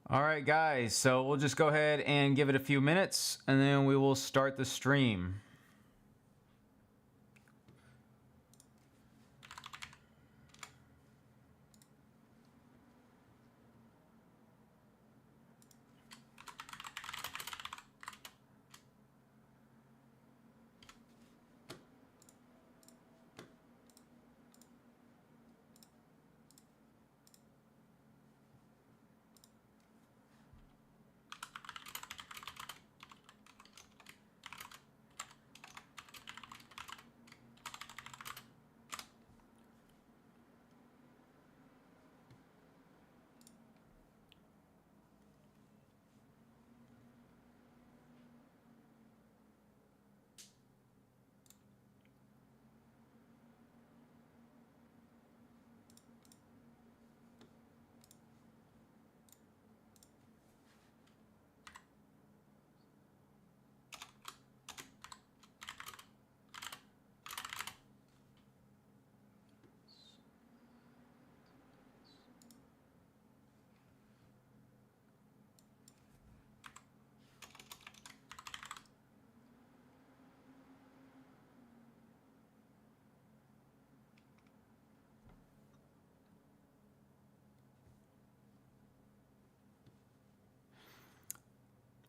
All right, guys, so we'll just go ahead and give it a few minutes and then we will start the stream.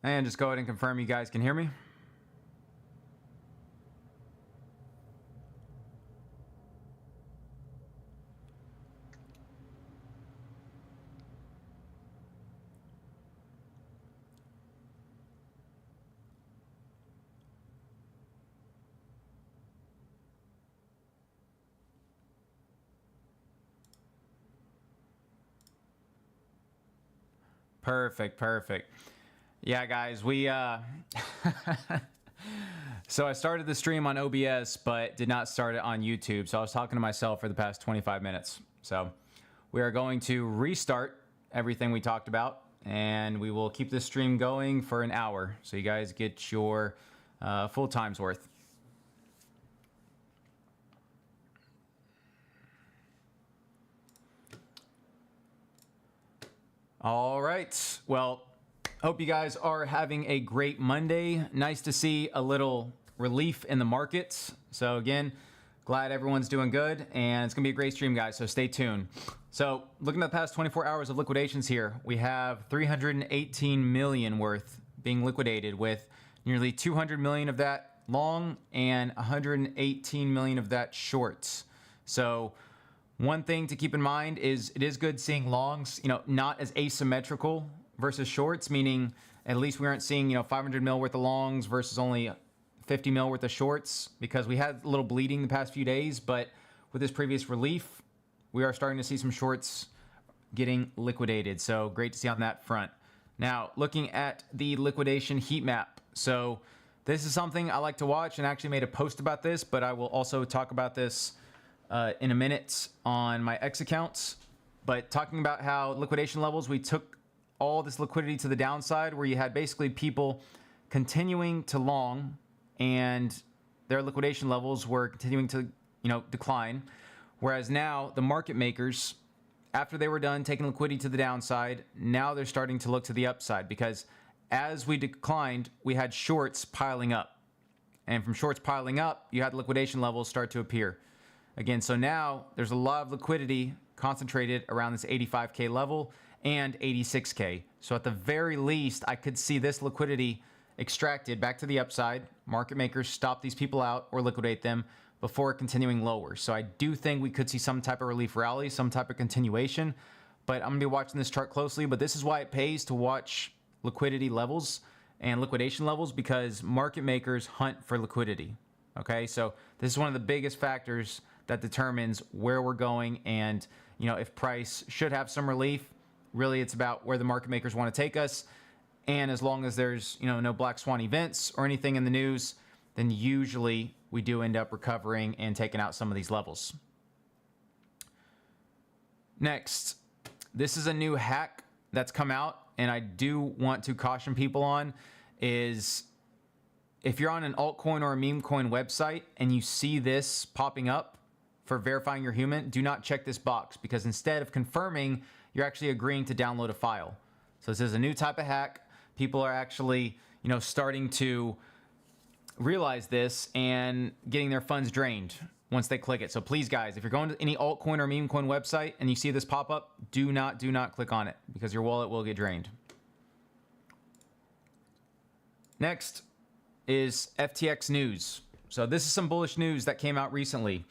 And just go ahead and confirm you guys can hear me. Perfect, perfect. Yeah, guys, we so I started the stream on OBS, but did not start it on YouTube. So I was talking to myself for the past 25 minutes. So we are going to restart everything we talked about, and we will keep this stream going for an hour. So you guys get your full time's worth. All right. Well, hope you guys are having a great Monday. Nice to see a little relief in the markets. So again, glad everyone's doing good, and it's gonna be a great stream, guys, so stay tuned. So looking at the past 24 hours of liquidations here, we have 318 million worth being liquidated, with nearly 200 million of that long and 118 million of that shorts. So one thing to keep in mind is it is good seeing longs, not as asymmetrical versus shorts, meaning at least we aren't seeing, 500 mil worth of longs versus only 50 mil worth of shorts, because we had a little bleeding the past few days. But with this previous relief, we are starting to see some shorts getting liquidated. So great to see on that front. Now, looking at the liquidation heat map. So this is something I like to watch, and I actually made a post about this, but I will also talk about this in a minute on my X accounts. But talking about how liquidation levels, we took all this liquidity to the downside, where you had basically people continuing to long and their liquidation levels were continuing to decline, whereas now the market makers, after they were done taking liquidity to the downside, now they're starting to look to the upside, because as we declined, we had shorts piling up, and from shorts piling up, you had liquidation levels start to appear again. So now there's a lot of liquidity concentrated around this 85K level and 86K. So at the very least, I could see this liquidity extracted back to the upside. Market makers stop these people out or liquidate them before continuing lower. So I do think we could see some type of relief rally, some type of continuation, but I'm gonna be watching this chart closely. But this is why it pays to watch liquidity levels and liquidation levels, because market makers hunt for liquidity. Okay, so this is one of the biggest factors that determins where we're going, and if price should have some relief. Really, it's about where the market makers want to take us, and as long as there's no black swan events or anything in the news, then usually we do end up recovering and taking out some of these levels. Next, this is a new hack that's come out, and I do want to caution people on, is if you're on an altcoin or a meme coin website and you see this popping up for verifying you're human, do not check this box, because instead of confirming, you're actually agreeing to download a file. So this is a new type of hack. People are actually, starting to realize this and getting their funds drained once they click it. So please, guys, if you're going to any altcoin or meme coin website and you see this pop up, do not click on it because your wallet will get drained. Next is FTX news. So this is some bullish news that came out recently.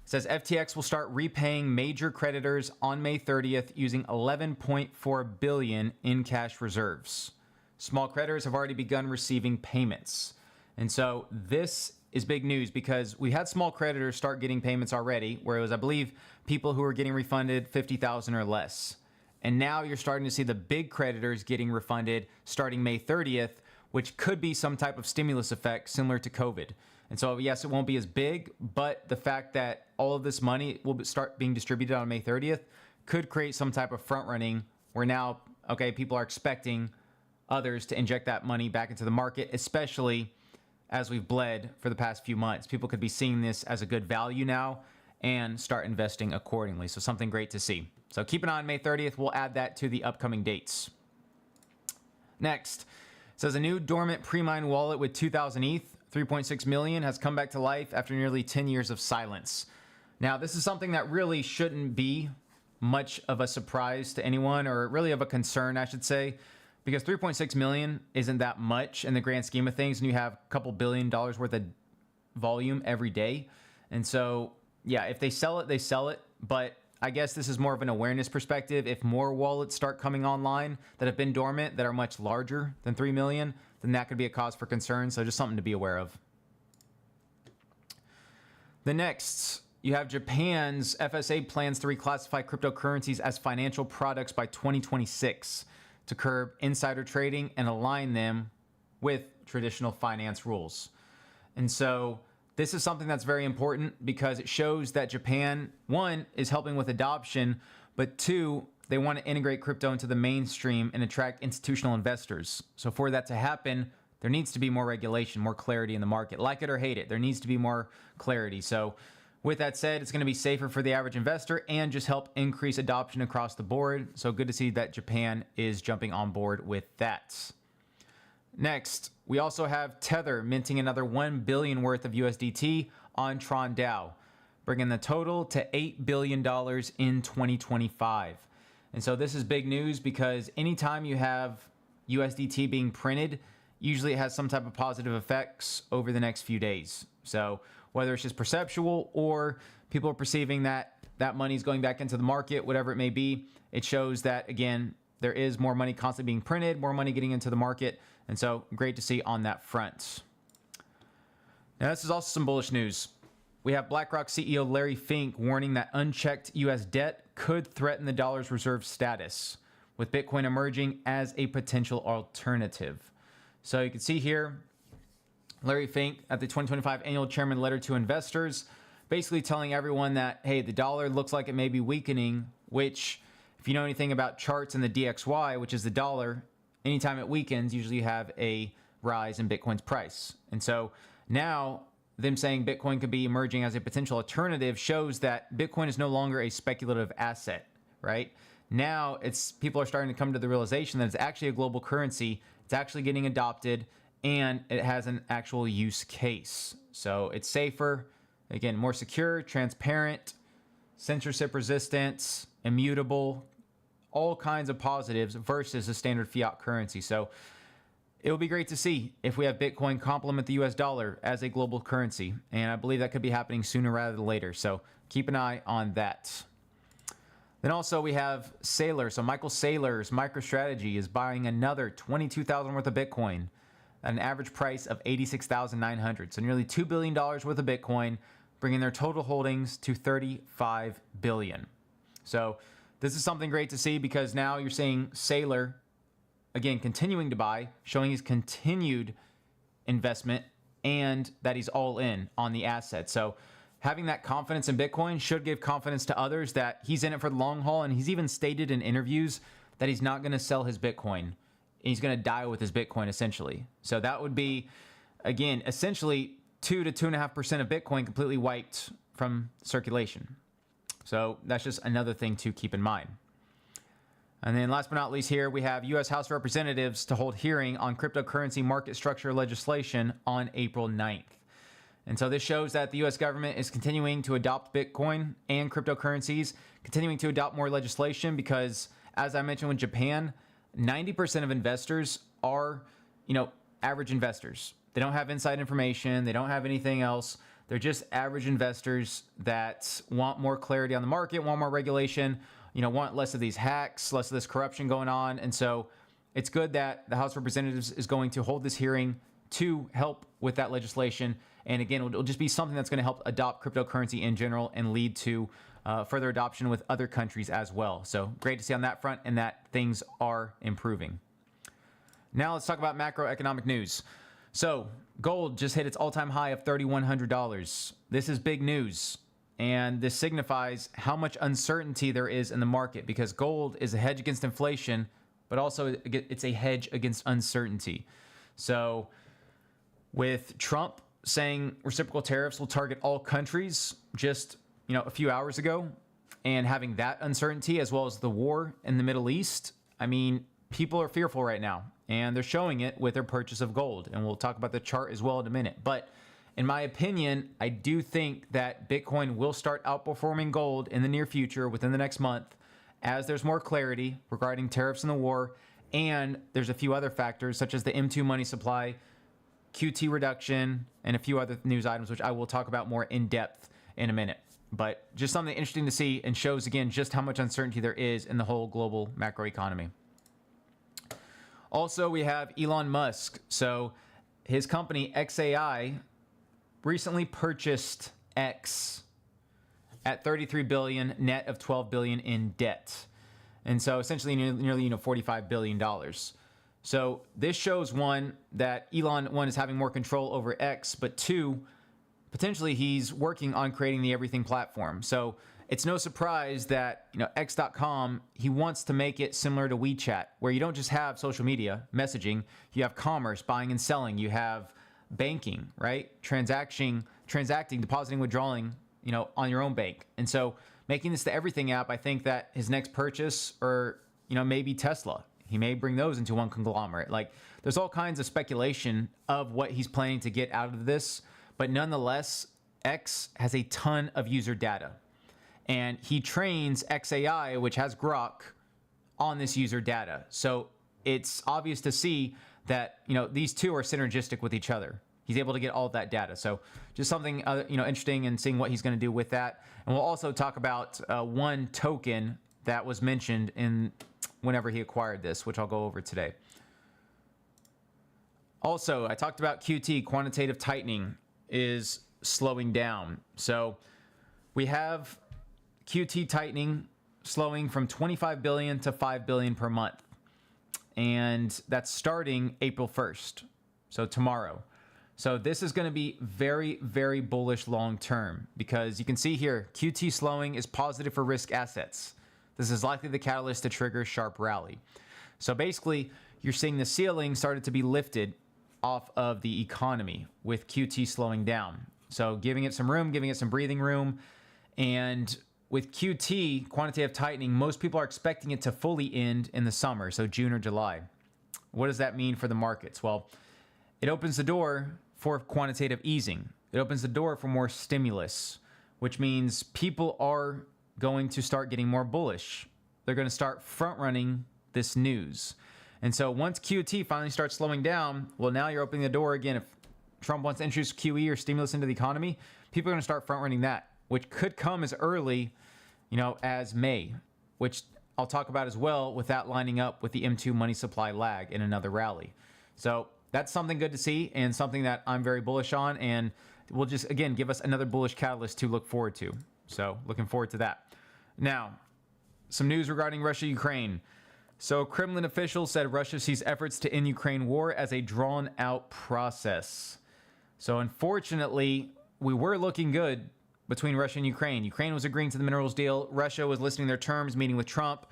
It says FTX will start repaying major creditors on May 30th using $11.4 billion in cash reserves. Small creditors have already begun receiving payments. And so this is big news because we had small creditors start getting payments already, where it was, I believe, people who were getting refunded $50,000 or less. And now you're starting to see the big creditors getting refunded starting May 30th, which could be some type of stimulus effect similar to COVID. And so, yes, it won't be as big, but the fact that all of this money will start being distributed on May 30th could create some type of front running where now, okay, people are expecting others to inject that money back into the market, especially as we've bled for the past few months. People could be seeing this as a good value now and start investing accordingly. So something great to see. So keep an eye on May 30th. We'll add that to the upcoming dates. Next, it says a new dormant pre-mine wallet with 2,000 ETH, 3.6 million, has come back to life after nearly 10 years of silence. Now, this is something that really shouldn't be much of a surprise to anyone, or really of a concern, I should say, because 3.6 million isn't that much in the grand scheme of things, and you have a couple $1 billion worth of volume every day. And so, yeah, if they sell it, they sell it. But I guess this is more of an awareness perspective. If more wallets start coming online that have been dormant, that are much larger than 3 million, then that could be a cause for concern. So just something to be aware of. The next, you have Japan's FSA plans to reclassify cryptocurrencies as financial products by 2026. To curb insider trading and align them with traditional finance rules. And so this is something that's very important because it shows that Japan, one, is helping with adoption, but two, they want to integrate crypto into the mainstream and attract institutional investors. So for that to happen, there needs to be more regulation, more clarity in the market. Like it or hate it, there needs to be more clarity. So with that said, it's going to be safer for the average investor and just help increase adoption across the board. So good to see that Japan is jumping on board with that. Next, we also have Tether minting another 1 billion worth of USDT on Tron DAO, bringing the total to $8 billion in 2025. And so this is big news because anytime you have USDT being printed, usually it has some type of positive effects over the next few days. So whether it's just perceptual or people are perceiving that that money is going back into the market, whatever it may be, it shows that, again, there is more money constantly being printed, more money getting into the market. And so great to see on that front. Now, this is also some bullish news. We have BlackRock CEO Larry Fink warning that unchecked U.S. debt could threaten the dollar's reserve status, with Bitcoin emerging as a potential alternative. So you can see here, Larry Fink at the 2025 annual chairman letter to investors, basically telling everyone that, hey, the dollar looks like it may be weakening, which if you know anything about charts in the DXY, which is the dollar, anytime it weakens, usually you have a rise in Bitcoin's price. And so now them saying Bitcoin could be emerging as a potential alternative shows that Bitcoin is no longer a speculative asset, right? Now people are starting to come to the realization that it's actually a global currency. It's actually getting adopted and it has an actual use case. So it's safer, again, more secure, transparent, censorship resistant, immutable, all kinds of positives versus a standard fiat currency. So it will be great to see if we have Bitcoin complement the US dollar as a global currency. And I believe that could be happening sooner rather than later. So keep an eye on that. Then also we have Saylor. So Michael Saylor's MicroStrategy is buying another 22,000 worth of Bitcoin at an average price of 86,900. So nearly $2 billion worth of Bitcoin, bringing their total holdings to 35 billion. So this is something great to see because now you're seeing Saylor, again, continuing to buy, showing his continued investment and that he's all in on the asset. So having that confidence in Bitcoin should give confidence to others that he's in it for the long haul. And he's even stated in interviews that he's not going to sell his Bitcoin. He's going to die with his Bitcoin, essentially. So that would be, again, essentially 2 to 2.5% of Bitcoin completely wiped from circulation. So that's just another thing to keep in mind. And then last but not least here, we have U.S. House of Representatives to hold hearing on cryptocurrency market structure legislation on April 9th. And so this shows that the U.S. government is continuing to adopt Bitcoin and cryptocurrencies, continuing to adopt more legislation because, as I mentioned with Japan, 90% of investors are, average investors. They don't have inside information. They don't have anything else. They're just average investors that want more clarity on the market, want more regulation, want less of these hacks, less of this corruption going on. And so it's good that the House of Representatives is going to hold this hearing to help with that legislation. And again, it'll just be something that's going to help adopt cryptocurrency in general and lead to further adoption with other countries as well. So great to see on that front and that things are improving. Now let's talk about macroeconomic news. So gold just hit its all-time high of $3,100. This is big news. And this signifies how much uncertainty there is in the market because gold is a hedge against inflation, but also it's a hedge against uncertainty. So with Trump saying reciprocal tariffs will target all countries just, a few hours ago, and having that uncertainty as well as the war in the Middle East, people are fearful right now, and they're showing it with their purchase of gold. And we'll talk about the chart as well in a minute. But in my opinion, I do think that Bitcoin will start outperforming gold in the near future within the next month as there's more clarity regarding tariffs and the war. And there's a few other factors such as the M2 money supply, QT reduction, and a few other news items, which I will talk about more in depth in a minute. But just something interesting to see and shows again just how much uncertainty there is in the whole global macroeconomy. Also, we have Elon Musk. So his company XAI recently purchased X at $33 billion, net of $12 billion in debt. And so essentially nearly $45 billion. So this shows one, that Elon, one, is having more control over X, but two, potentially he's working on creating the everything platform. So it's no surprise that, X.com, he wants to make it similar to WeChat, where you don't just have social media messaging, you have commerce, buying and selling, you have banking, right? Transacting, depositing, withdrawing, on your own bank. And so making this the everything app, I think that his next purchase, or, maybe Tesla, he may bring those into one conglomerate. Like, there's all kinds of speculation of what he's planning to get out of this, but nonetheless, X has a ton of user data. And he trains XAI, which has Grok, on this user data. So it's obvious to see that, these two are synergistic with each other. He's able to get all of that data. So just something, interesting, and seeing what he's going to do with that. And we'll also talk about one token that was mentioned in whenever he acquired this, which I'll go over today. Also, I talked about QT, quantitative tightening, is slowing down. So we have QT tightening slowing from 25 billion to 5 billion per month. And that's starting April 1st, so tomorrow. So this is going to be very, very bullish long term, because you can see here, QT slowing is positive for risk assets. This is likely the catalyst to trigger a sharp rally. So basically, you're seeing the ceiling started to be lifted off of the economy with QT slowing down. So giving it some room, giving it some breathing room. And with QT, quantitative tightening, most people are expecting it to fully end in the summer, so June or July. What does that mean for the markets? Well, it opens the door for quantitative easing. It opens the door for more stimulus, which means people are going to start getting more bullish. They're going to start front-running this news. And so once QT finally starts slowing down, well, now you're opening the door again. If Trump wants to introduce QE or stimulus into the economy, people are going to start front-running that, which could come as early, as May, which I'll talk about as well, with that lining up with the M2 money supply lag in another rally. So that's something good to see, and something that I'm very bullish on, and will just, again, give us another bullish catalyst to look forward to. So looking forward to that. Now, some news regarding Russia-Ukraine. So Kremlin officials said Russia sees efforts to end Ukraine war as a drawn-out process. So unfortunately, we were looking good between Russia and Ukraine. Ukraine was agreeing to the minerals deal. Russia was listing their terms, meeting with Trump.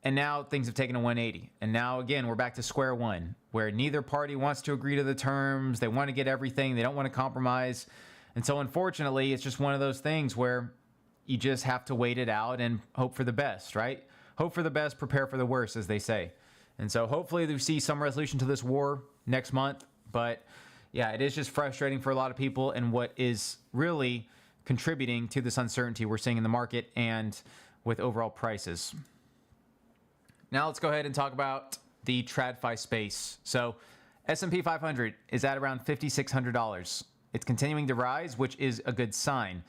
And now things have taken a 180. And now, again, we're back to square one, where neither party wants to agree to the terms. They want to get everything. They don't want to compromise. And so, unfortunately, it's just one of those things where you just have to wait it out and hope for the best, right? hope for the best, prepare for the worst, as they say. And so hopefully we see some resolution to this war next month. But yeah, it is just frustrating for a lot of people, and what is really contributing to this uncertainty we're seeing in the market and with overall prices. Now let's go ahead and talk about the TradFi space. So S&P 500 is at around $5,600. It's continuing to rise, which is a good sign.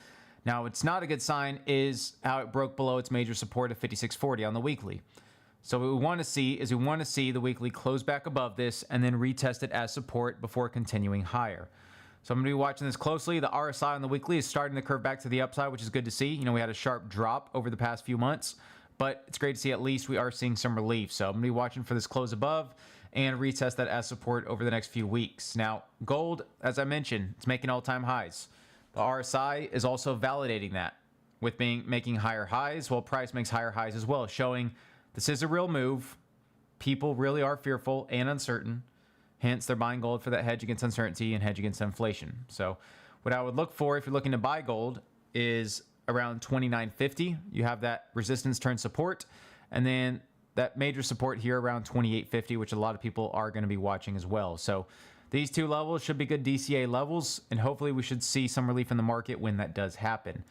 Now, what's not a good sign is how it broke below its major support of 5640 on the weekly. So what we want to see is the weekly close back above this and then retest it as support before continuing higher. So I'm going to be watching this closely. The RSI on the weekly is starting to curve back to the upside, which is good to see. You know, we had a sharp drop over the past few months, but it's great to see at least we are seeing some relief. So I'm going to be watching for this close above and retest that as support over the next few weeks. Now, gold, as I mentioned, it's making all-time highs. The RSI is also validating that with making higher highs, while price makes higher highs as well, showing this is a real move. People really are fearful and uncertain. Hence, they're buying gold for that hedge against uncertainty and hedge against inflation. So what I would look for if you're looking to buy gold is around 29.50. You have that resistance turn support, and then that major support here around 28.50, which a lot of people are going to be watching as well. So these two levels should be good DCA levels, and hopefully we should see some relief in the market when that does happen.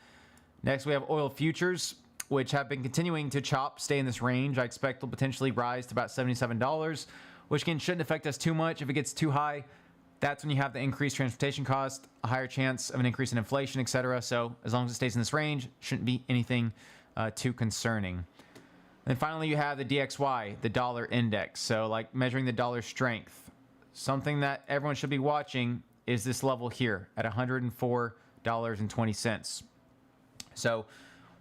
Next, we have oil futures, which have been continuing to stay in this range. I expect will potentially rise to about $77, which again shouldn't affect us too much. If it gets too high, that's when you have the increased transportation cost, a higher chance of an increase in inflation, etc. So as long as it stays in this range, shouldn't be anything too concerning. And then finally, you have the DXY, the dollar index. So like measuring the dollar strength. Something that everyone should be watching is this level here at $104.20. So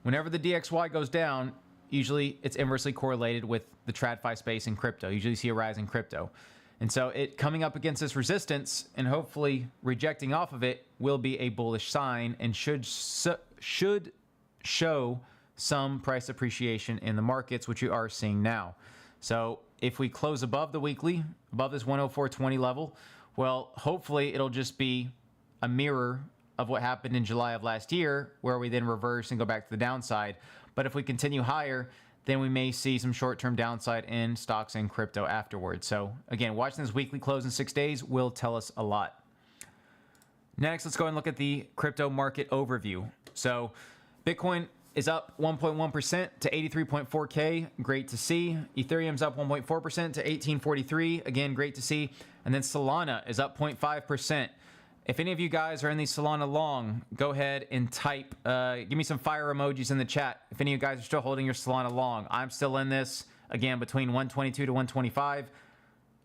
whenever the DXY goes down, usually it's inversely correlated with the TradFi space in crypto. You usually see a rise in crypto. And so it coming up against this resistance and hopefully rejecting off of it will be a bullish sign and should show some price appreciation in the markets, which you are seeing now. So if we close above the weekly, above this 104.20 level, well, hopefully it'll just be a mirror of what happened in July of last year, where we then reverse and go back to the downside. But if we continue higher, then we may see some short-term downside in stocks and crypto afterwards. So again, watching this weekly close in 6 days will tell us a lot. Next, let's go and look at the crypto market overview. So Bitcoin is up 1.1% to 83.4K. Great to see. Ethereum's up 1.4% to 1843. Again, great to see. And then Solana is up 0.5%. If any of you guys are in the Solana long, go ahead and type, give me some fire emojis in the chat. If any of you guys are still holding your Solana long, I'm still in this, again, between 122 to 125.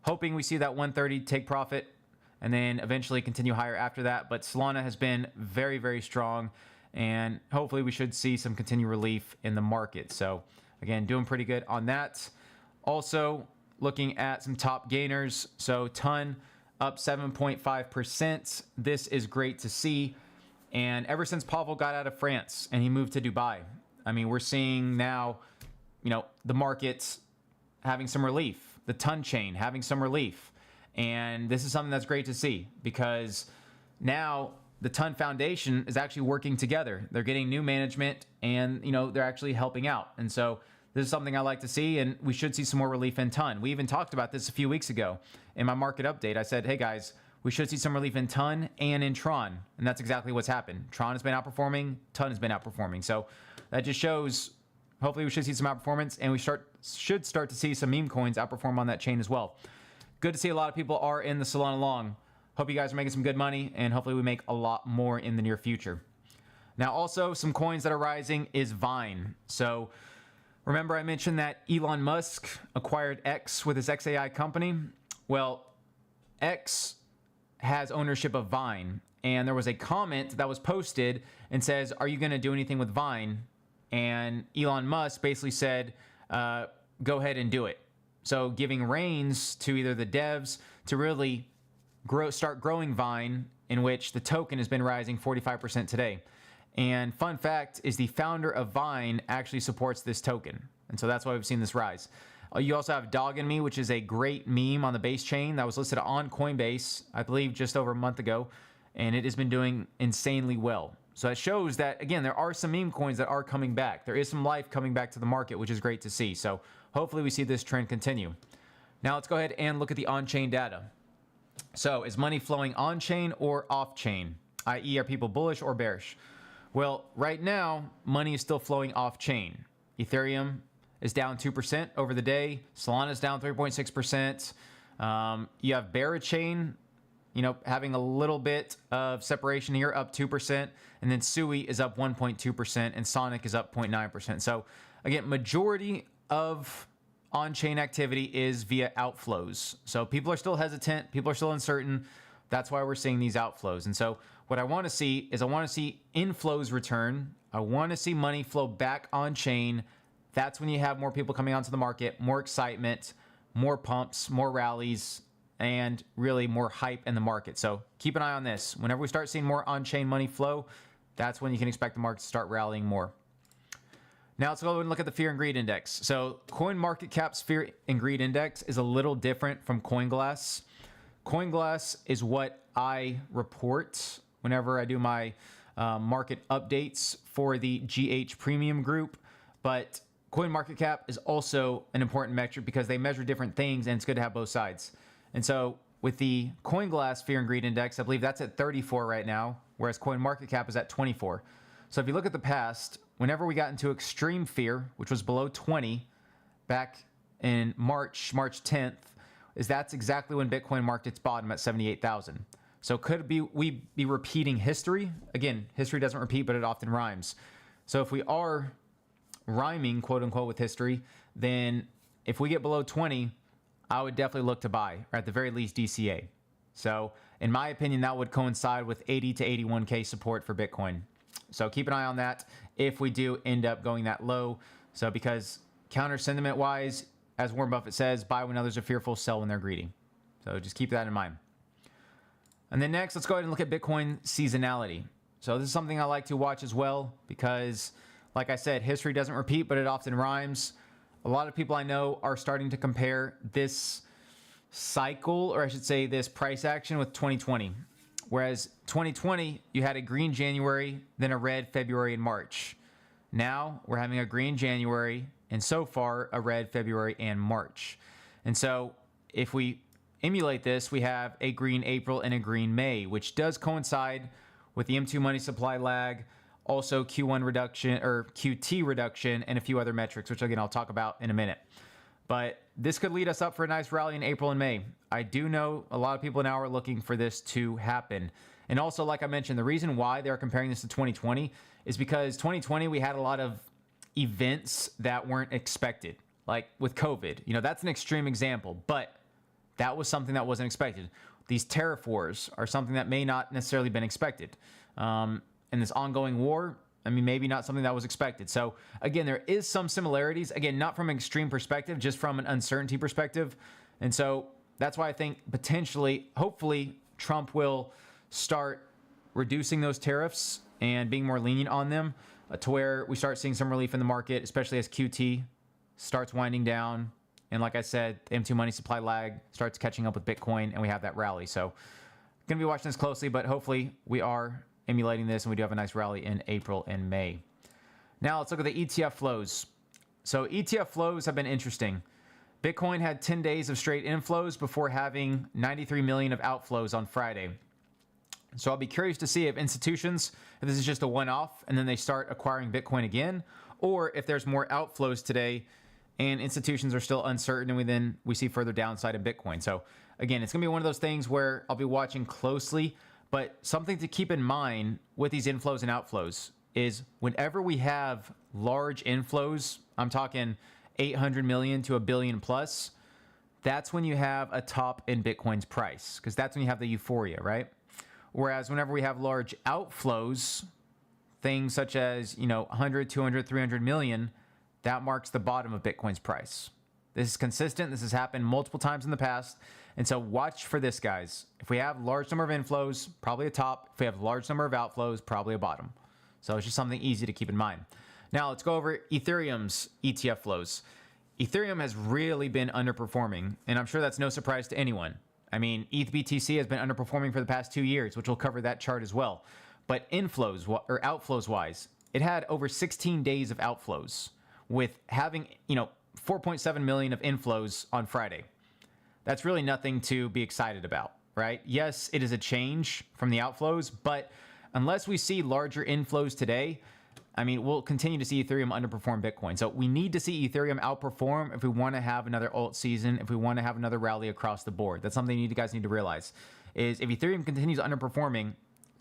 Hoping we see that 130 take profit and then eventually continue higher after that. But Solana has been very, very strong, and hopefully we should see some continued relief in the market. So again, doing pretty good on that. Also looking at some top gainers. So Ton up 7.5%. This is great to see. And ever since Pavel got out of France and he moved to Dubai, I mean, we're seeing now, you know, the markets having some relief, the Ton chain having some relief. And this is something that's great to see, because now the Ton Foundation is actually working together. They're getting new management, and, you know, they're actually helping out. And so this is something I like to see, and we should see some more relief in Ton. We even talked about this a few weeks ago in my market update. I said, hey guys, we should see some relief in Ton and in Tron. And that's exactly what's happened. Tron has been outperforming, Ton has been outperforming. So that just shows, hopefully we should see some outperformance, and we should start to see some meme coins outperform on that chain as well. Good to see a lot of people are in the Solana long. Hope you guys are making some good money, and hopefully we make a lot more in the near future. Now also, some coins that are rising is Vine. So remember I mentioned that Elon Musk acquired X with his XAI company? Well, X has ownership of Vine, and there was a comment that was posted and says, are you going to do anything with Vine? And Elon Musk basically said, go ahead and do it. So giving reins to either the devs to really start growing Vine, in which the token has been rising 45% today. And fun fact is the founder of Vine actually supports this token. And so that's why we've seen this rise. You also have Dog and Me, which is a great meme on the base chain that was listed on Coinbase, I believe just over a month ago. And it has been doing insanely well. So it shows that, again, there are some meme coins that are coming back. There is some life coming back to the market, which is great to see. So hopefully we see this trend continue. Now let's go ahead and look at the on-chain data. So is money flowing on-chain or off-chain? I.e., are people bullish or bearish? Well, right now, money is still flowing off-chain. Ethereum is down 2% over the day. Solana is down 3.6%. You have Barachain, having a little bit of separation here, up 2%. And then Sui is up 1.2%, and Sonic is up 0.9%. So again, majority of on-chain activity is via outflows. So people are still hesitant. People are still uncertain. That's why we're seeing these outflows. And so what I want to see is inflows return. I want to see money flow back on-chain. That's when you have more people coming onto the market, more excitement, more pumps, more rallies, and really more hype in the market. So keep an eye on this. Whenever we start seeing more on-chain money flow, that's when you can expect the market to start rallying more. Now let's go and look at the Fear and Greed Index. So CoinMarketCap's Fear and Greed Index is a little different from CoinGlass. CoinGlass is what I report whenever I do my market updates for the GH Premium group. But CoinMarketCap is also an important metric because they measure different things, and it's good to have both sides. And so with the CoinGlass Fear and Greed Index, I believe that's at 34 right now, whereas CoinMarketCap is at 24. So if you look at the past, whenever we got into extreme fear, which was below 20 back in March 10th, that's exactly when Bitcoin marked its bottom at 78,000. So could we be repeating history? Again, history doesn't repeat, but it often rhymes. So if we are rhyming, quote unquote, with history, then if we get below 20, I would definitely look to buy, or at the very least DCA. So in my opinion, that would coincide with 80 to 81K support for Bitcoin. So keep an eye on that if we do end up going that low. So because counter sentiment wise, as Warren Buffett says, buy when others are fearful, sell when they're greedy. So just keep that in mind. And then next, let's go ahead and look at Bitcoin seasonality. So this is something I like to watch as well because, like I said, history doesn't repeat, but it often rhymes. A lot of people I know are starting to compare this cycle, or I should say this price action, with 2020. Whereas 2020, you had a green January, then a red February and March. Now we're having a green January, and so far a red February and March. And so if we emulate this, we have a green April and a green May, which does coincide with the M2 money supply lag, also Q1 reduction or QT reduction, and a few other metrics, which again I'll talk about in a minute. But this could lead us up for a nice rally in April and May. I do know a lot of people now are looking for this to happen. And also, like I mentioned, the reason why they're comparing this to 2020 is because 2020 we had a lot of events that weren't expected, like with COVID. That's an extreme example, but that was something that wasn't expected. These tariff wars are something that may not necessarily been expected. And this ongoing war, maybe not something that was expected. So again, there is some similarities. Again, not from an extreme perspective, just from an uncertainty perspective. And so that's why I think potentially, hopefully, Trump will start reducing those tariffs and being more lenient on them to where we start seeing some relief in the market, especially as QT starts winding down. And like I said, the M2 money supply lag starts catching up with Bitcoin, and we have that rally. So going to be watching this closely, but hopefully we are emulating this, and we do have a nice rally in April and May. Now let's look at the ETF flows. So ETF flows have been interesting. Bitcoin had 10 days of straight inflows before having 93 million of outflows on Friday. So I'll be curious to see if institutions, if this is just a one-off and then they start acquiring Bitcoin again, or if there's more outflows today and institutions are still uncertain and we see further downside in Bitcoin. So again, it's gonna be one of those things where I'll be watching closely. But something to keep in mind with these inflows and outflows is whenever we have large inflows, I'm talking 800 million to a billion plus, that's when you have a top in Bitcoin's price, because that's when you have the euphoria, right? Whereas whenever we have large outflows, things such as 100, 200, 300 million, that marks the bottom of Bitcoin's price. This is consistent. This has happened multiple times in the past. And so watch for this, guys. If we have large number of inflows, probably a top. If we have large number of outflows, probably a bottom. So it's just something easy to keep in mind. Now let's go over Ethereum's ETF flows. Ethereum has really been underperforming, and I'm sure that's no surprise to anyone. ETH BTC has been underperforming for the past 2 years, which we'll cover that chart as well. But inflows or outflows wise, it had over 16 days of outflows with having, 4.7 million of inflows on Friday. That's really nothing to be excited about, right? Yes, it is a change from the outflows, but unless we see larger inflows today, I mean, we'll continue to see Ethereum underperform Bitcoin. So we need to see Ethereum outperform if we want to have another alt season, if we want to have another rally across the board. That's something you guys need to realize, is if Ethereum continues underperforming,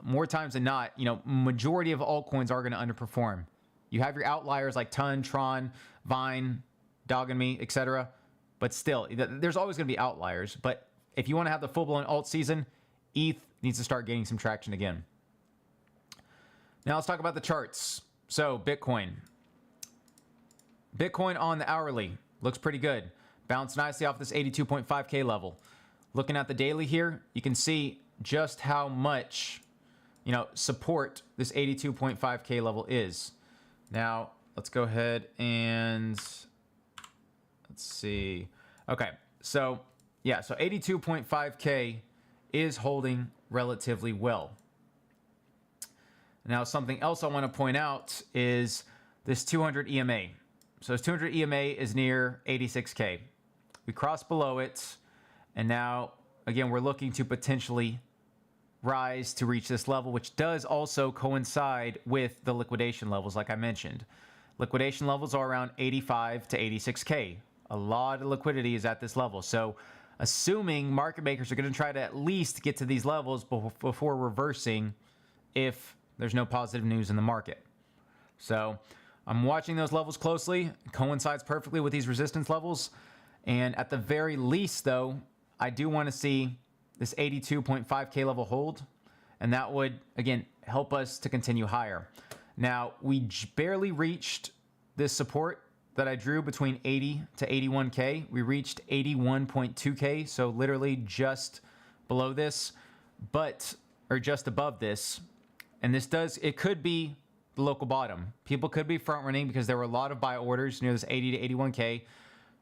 more times than not, majority of altcoins are going to underperform. You have your outliers like Ton, Tron, Vine, Dog and Me, etc. But still, there's always going to be outliers. But if you want to have the full-blown alt season, ETH needs to start gaining some traction again. Now let's talk about the charts. So Bitcoin on the hourly looks pretty good. Bounced nicely off this 82.5K level. Looking at the daily here, you can see just how much, support this 82.5K level is. Now let's go ahead and let's see. Okay, so yeah, so 82.5K is holding relatively well. Now, something else I want to point out is this 200 EMA. So this 200 EMA is near 86K. We crossed below it, and now, again, we're looking to potentially rise to reach this level, which does also coincide with the liquidation levels, like I mentioned. Liquidation levels are around 85 to 86K. A lot of liquidity is at this level. So assuming market makers are going to try to at least get to these levels before reversing if there's no positive news in the market. So I'm watching those levels closely. It coincides perfectly with these resistance levels. And at the very least, though, I do want to see this 82.5K level hold. And that would, again, help us to continue higher. Now, we barely reached this support that I drew between 80 to 81K. We reached 81.2K, so literally just below this, or just above this. And it could be the local bottom. People could be front running because there were a lot of buy orders near this 80 to 81K.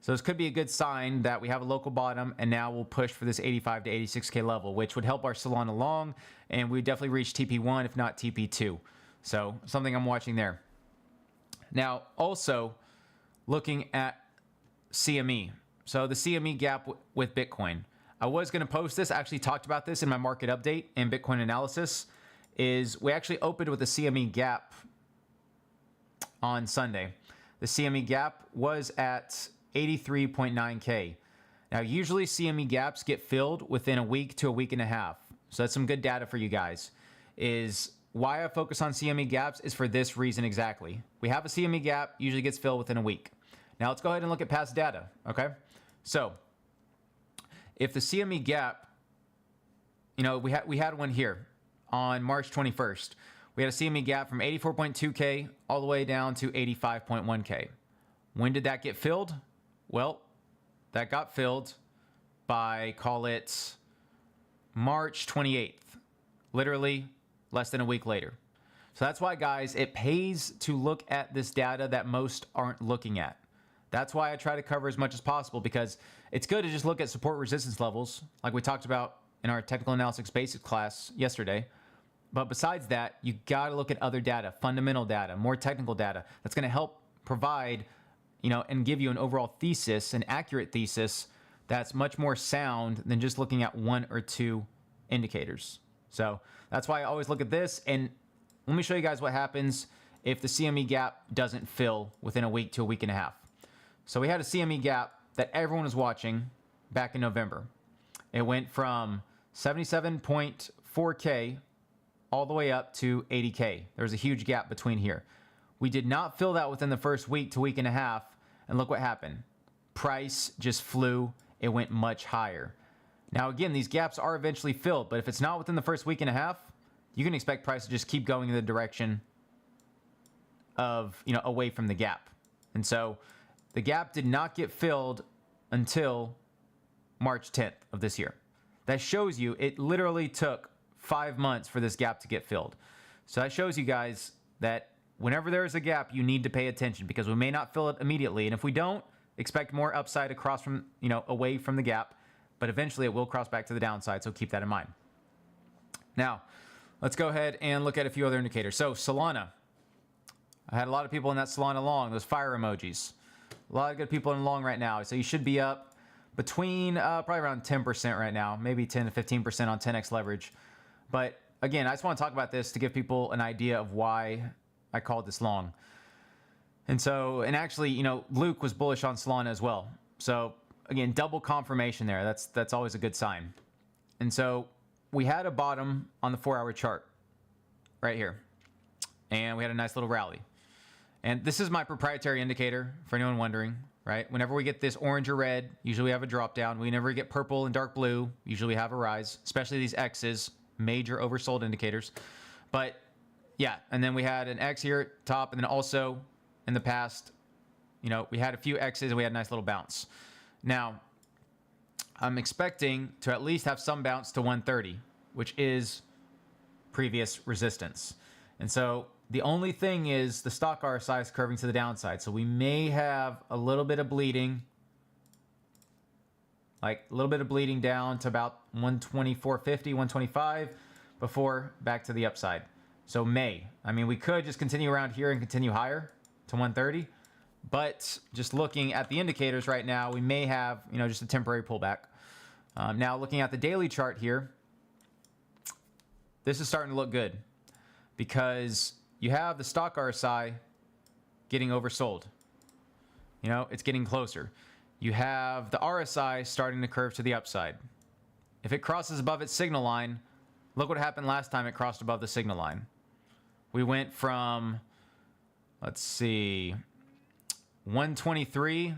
So this could be a good sign that we have a local bottom, and now we'll push for this 85 to 86K level, which would help our Solana long, and we definitely reach TP1, if not TP2. So something I'm watching there. Now, also looking at CME. So the CME gap with Bitcoin. I was going to post this. I actually talked about this in my market update and Bitcoin analysis. Is we actually opened with a CME gap on Sunday. The CME gap was at 83.9K. Now, usually CME gaps get filled within a week to a week and a half. So that's some good data for you guys. Is why I focus on CME gaps is for this reason exactly. We have a CME gap, usually gets filled within a week. Now let's go ahead and look at past data, okay? So if the CME gap, we had one here on March 21st. We had a CME gap from 84.2K all the way down to 85.1K. When did that get filled? Well, that got filled by, call it, March 28th. Literally less than a week later. So that's why, guys, it pays to look at this data that most aren't looking at. That's why I try to cover as much as possible, because it's good to just look at support resistance levels like we talked about in our technical analysis basic class yesterday. But besides that, you got to look at other data, fundamental data, more technical data that's going to help provide, and give you an overall thesis, an accurate thesis that's much more sound than just looking at one or two indicators. So that's why I always look at this. And let me show you guys what happens if the CME gap doesn't fill within a week to a week and a half. So we had a CME gap that everyone was watching back in November. It went from 77.4K all the way up to 80K. There was a huge gap between here. We did not fill that within the first week to week and a half. And look what happened. Price just flew. It went much higher. Now, again, these gaps are eventually filled, but if it's not within the first week and a half, you can expect price to just keep going in the direction of, away from the gap. And so the gap did not get filled until March 10th of this year. That shows you it literally took 5 months for this gap to get filled. So that shows you guys that whenever there is a gap, you need to pay attention, because we may not fill it immediately. And if we don't, expect more upside across from, away from the gap, but eventually it will cross back to the downside. So keep that in mind. Now, Let's go ahead and look at a few other indicators. So Solana. I had a lot of people in that Solana long, those fire emojis. A lot of good people in long right now. So you should be up between probably around 10% right now, maybe 10 to 15% on 10x leverage. But again, I just want to talk about this to give people an idea of why I called this long. And so, and actually, you know, Luke was bullish on Solana as well. So again, double confirmation there. That's always a good sign. And so we had a bottom on the 4-hour chart right here. And we had a nice little rally. And this is my proprietary indicator for anyone wondering, right? Whenever we get this orange or red, usually we have a drop down. Whenever we get purple and dark blue, usually we have a rise, especially these X's, major oversold indicators. But yeah, and then we had an X here at top, and then also in the past, you know, we had a few X's and we had a nice little bounce. Now, I'm expecting to at least have some bounce to 130, which is previous resistance. And so the only thing is the stock RSI is curving to the downside. So we may have a little bit of bleeding, like a little bit of bleeding down to about 124.50, 125 before back to the upside. So I mean, we could just continue around here and continue higher to 130, but just looking at the indicators right now, we may have, you know, just a temporary pullback. Now looking at the daily chart here, this is starting to look good because you have the stock RSI getting oversold. You know, it's getting closer. You have the RSI starting to curve to the upside. If it crosses above its signal line, look what happened last time it crossed above the signal line. We went from, let's see, 123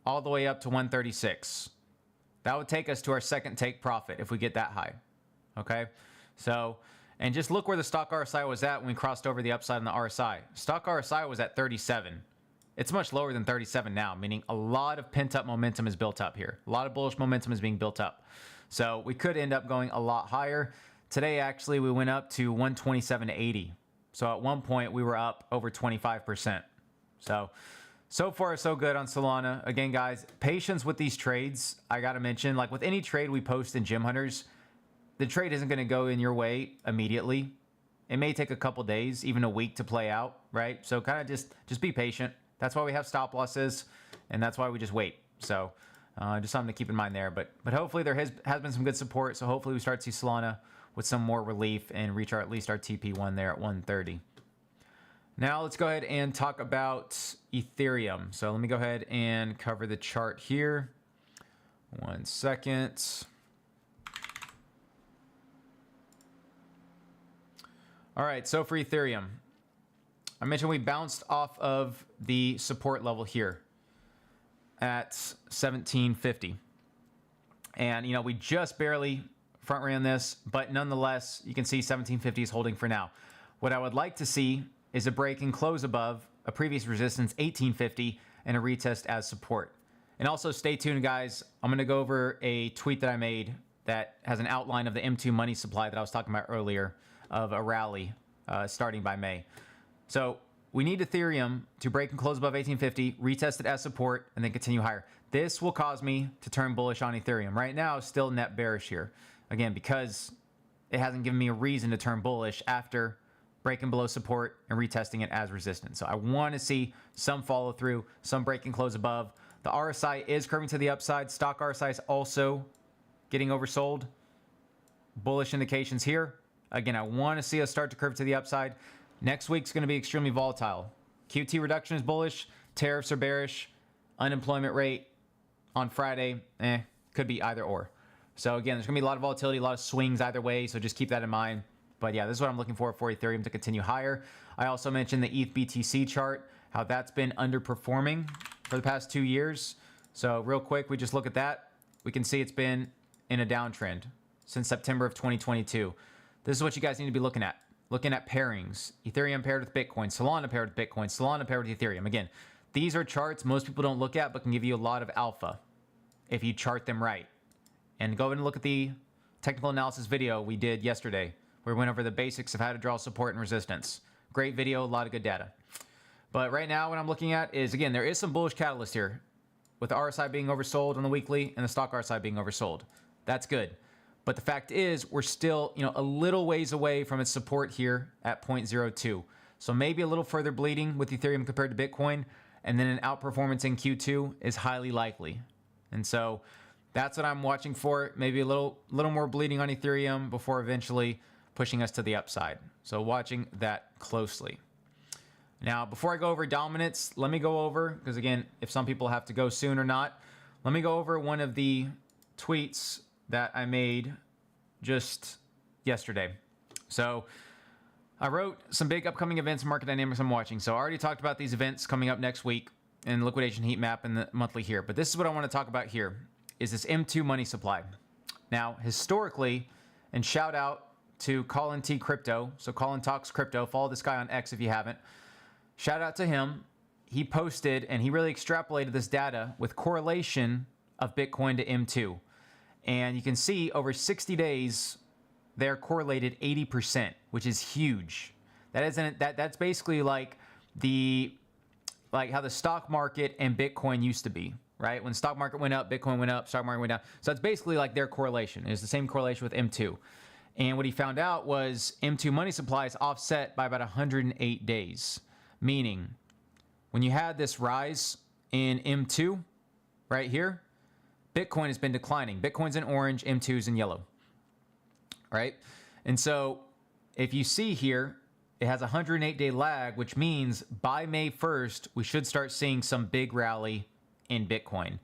all the way up to 136. That would take us to our second take profit if we get that high. Okay? So, and just look where the stock RSI was at when we crossed over the upside on the RSI. Stock RSI was at 37. It's much lower than 37 now, meaning a lot of pent-up momentum is built up here. A lot of bullish momentum is being built up. So we could end up going a lot higher. Today, actually, we went up to 127.80. So at one point, we were up over 25%. So far, so good on Solana. Again, guys, patience with these trades. I got to mention, like with any trade we post in Gym Hunters, the trade isn't going to go in your way immediately. It may take a couple days, even a week to play out, right? So kind of just be patient. That's why we have stop losses, and that's why we just wait. So just something to keep in mind there. But hopefully there has been some good support. So hopefully we start to see Solana with some more relief and reach at least our TP1 there at 130. Now let's go ahead and talk about Ethereum. So let me go ahead and cover the chart here. 1 second. All right, so for Ethereum, I mentioned we bounced off of the support level here at 1750. And, you know, we just barely front ran this, but nonetheless, you can see 1750 is holding for now. What I would like to see is a break and close above a previous resistance, 1850, and a retest as support. And also stay tuned, guys. I'm going to go over a tweet that I made that has an outline of the M2 money supply that I was talking about earlier of a rally starting by May. So we need Ethereum to break and close above 1850, retest it as support, and then continue higher. This will cause me to turn bullish on Ethereum. Right now, still net bearish here. Again, because it hasn't given me a reason to turn bullish after breaking below support and retesting it as resistance. So I want to see some follow through, some break and close above. The RSI is curving to the upside. Stock RSI is also getting oversold. Bullish indications here. Again, I want to see us start to curve to the upside. Next week's going to be extremely volatile. QT reduction is bullish. Tariffs are bearish. Unemployment rate on Friday, could be either or. So again, there's going to be a lot of volatility, a lot of swings either way. So just keep that in mind. But yeah, this is what I'm looking for Ethereum to continue higher. I also mentioned the ETH BTC chart, how that's been underperforming for the past 2 years. So real quick, we just look at that. We can see it's been in a downtrend since September of 2022. This is what you guys need to be looking at. Looking at pairings. Ethereum paired with Bitcoin. Solana paired with Bitcoin. Solana paired with Ethereum. Again, these are charts most people don't look at, but can give you a lot of alpha if you chart them right. And go ahead and look at the technical analysis video we did yesterday, where we went over the basics of how to draw support and resistance. Great video, a lot of good data. But right now, what I'm looking at is, again, there is some bullish catalyst here with the RSI being oversold on the weekly and the stock RSI being oversold. That's good. But the fact is, we're still, a little ways away from its support here at 0.02. So maybe a little further bleeding with Ethereum compared to Bitcoin, and then an outperformance in Q2 is highly likely. And so that's what I'm watching for. Maybe a little more bleeding on Ethereum before eventually pushing us to the upside. So watching that closely. Now, before I go over dominance, let me go over, because again, if some people have to go soon or not, let me go over one of the tweets that I made just yesterday. So I wrote some big upcoming events, market dynamics I'm watching. So I already talked about these events coming up next week in the liquidation heat map and the monthly here. But this is what I want to talk about here, is this M2 money supply. Now, historically, and shout out to Colin T Crypto. So Colin Talks Crypto. Follow this guy on X if you haven't. Shout out to him. He posted and he really extrapolated this data with correlation of Bitcoin to M2. And you can see over 60 days, they're correlated 80%, which is huge. That's basically like how the stock market and Bitcoin used to be, right? When stock market went up, Bitcoin went up, stock market went down. So it's basically like their correlation. It's the same correlation with M2. And what he found out was M2 money supply is offset by about 108 days, meaning when you had this rise in M2 right here, Bitcoin has been declining. Bitcoin's in orange, M2's in yellow, right? And so if you see here, it has a 108-day lag, which means by May 1st, we should start seeing some big rally in Bitcoin.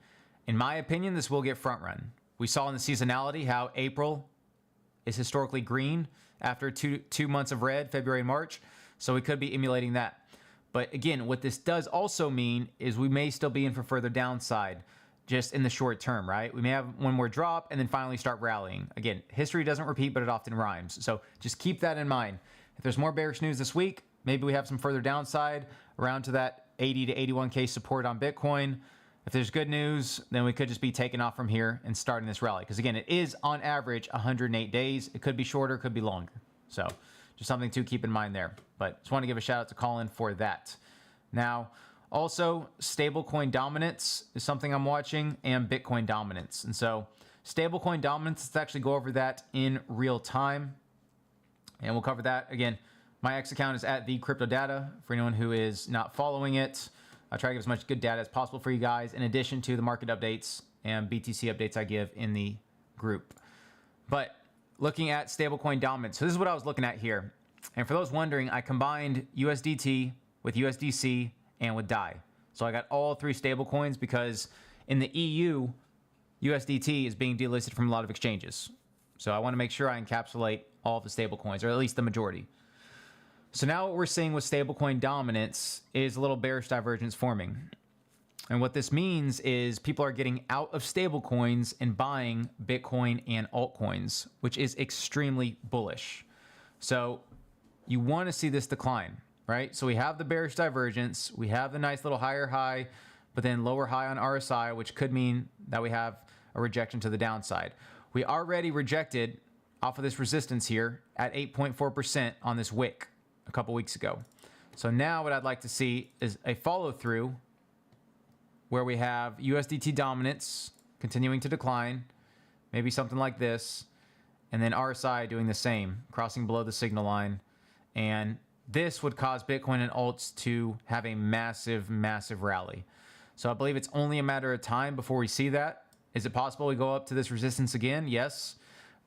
In my opinion, this will get front run. We saw in the seasonality how April is historically green after two months of red, February and March. So we could be emulating that. But again, what this does also mean is we may still be in for further downside just in the short term, right? We may have one more drop and then finally start rallying. Again, history doesn't repeat, but it often rhymes. So just keep that in mind. If there's more bearish news this week, maybe we have some further downside around to that 80 to 81K support on Bitcoin. If there's good news, then we could just be taking off from here and starting this rally. Because again, it is on average 108 days. It could be shorter, could be longer. So just something to keep in mind there. But just want to give a shout out to Colin for that. Now, also, stablecoin dominance is something I'm watching, and Bitcoin dominance. And so stablecoin dominance, let's actually go over that in real time. And we'll cover that. Again, my X account is at the crypto data for anyone who is not following it. I try to give as much good data as possible for you guys, in addition to the market updates and BTC updates I give in the group. But looking at stablecoin dominance, so this is what I was looking at here. And for those wondering, I combined USDT with USDC and with DAI. So I got all three stablecoins because in the EU, USDT is being delisted from a lot of exchanges. So I want to make sure I encapsulate all of the stablecoins, or at least the majority. So now what we're seeing with stablecoin dominance is a little bearish divergence forming. And what this means is people are getting out of stablecoins and buying Bitcoin and altcoins, which is extremely bullish. So you want to see this decline, right? So we have the bearish divergence, we have the nice little higher high, but then lower high on RSI, which could mean that we have a rejection to the downside. We already rejected off of this resistance here at 8.4% on this wick a couple weeks ago. So now what I'd like to see is a follow through where we have USDT dominance continuing to decline, maybe something like this, and then RSI doing the same, crossing below the signal line. And this would cause Bitcoin and alts to have a massive, massive rally. So I believe it's only a matter of time before we see that. Is it possible we go up to this resistance again? Yes.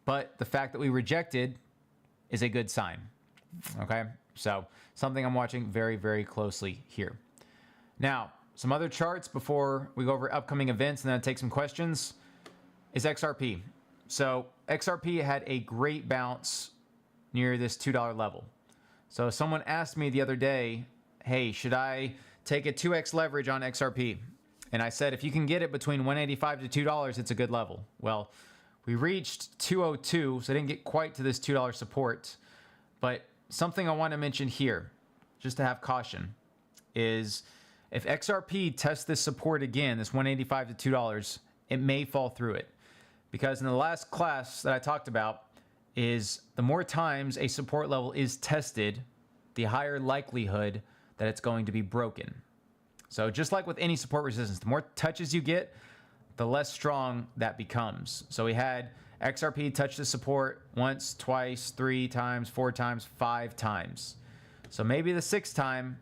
But the fact that we rejected is a good sign. Okay? So something I'm watching very, very closely here. Now, some other charts before we go over upcoming events and then take some questions is XRP. So XRP had a great bounce near this $2 level. So someone asked me the other day, hey, should I take a 2x leverage on XRP? And I said, if you can get it between $1.85 to $2, it's a good level. Well, we reached 202, so I didn't get quite to this $2 support. But something I want to mention here, just to have caution, is if XRP tests this support again, this $1.85 to $2, it may fall through it. Because in the last class that I talked about, is the more times a support level is tested, the higher likelihood that it's going to be broken. So just like with any support resistance, the more touches you get, the less strong that becomes. So we had XRP touched the support once, twice, 3 times, 4 times, 5 times. So maybe the 6th time,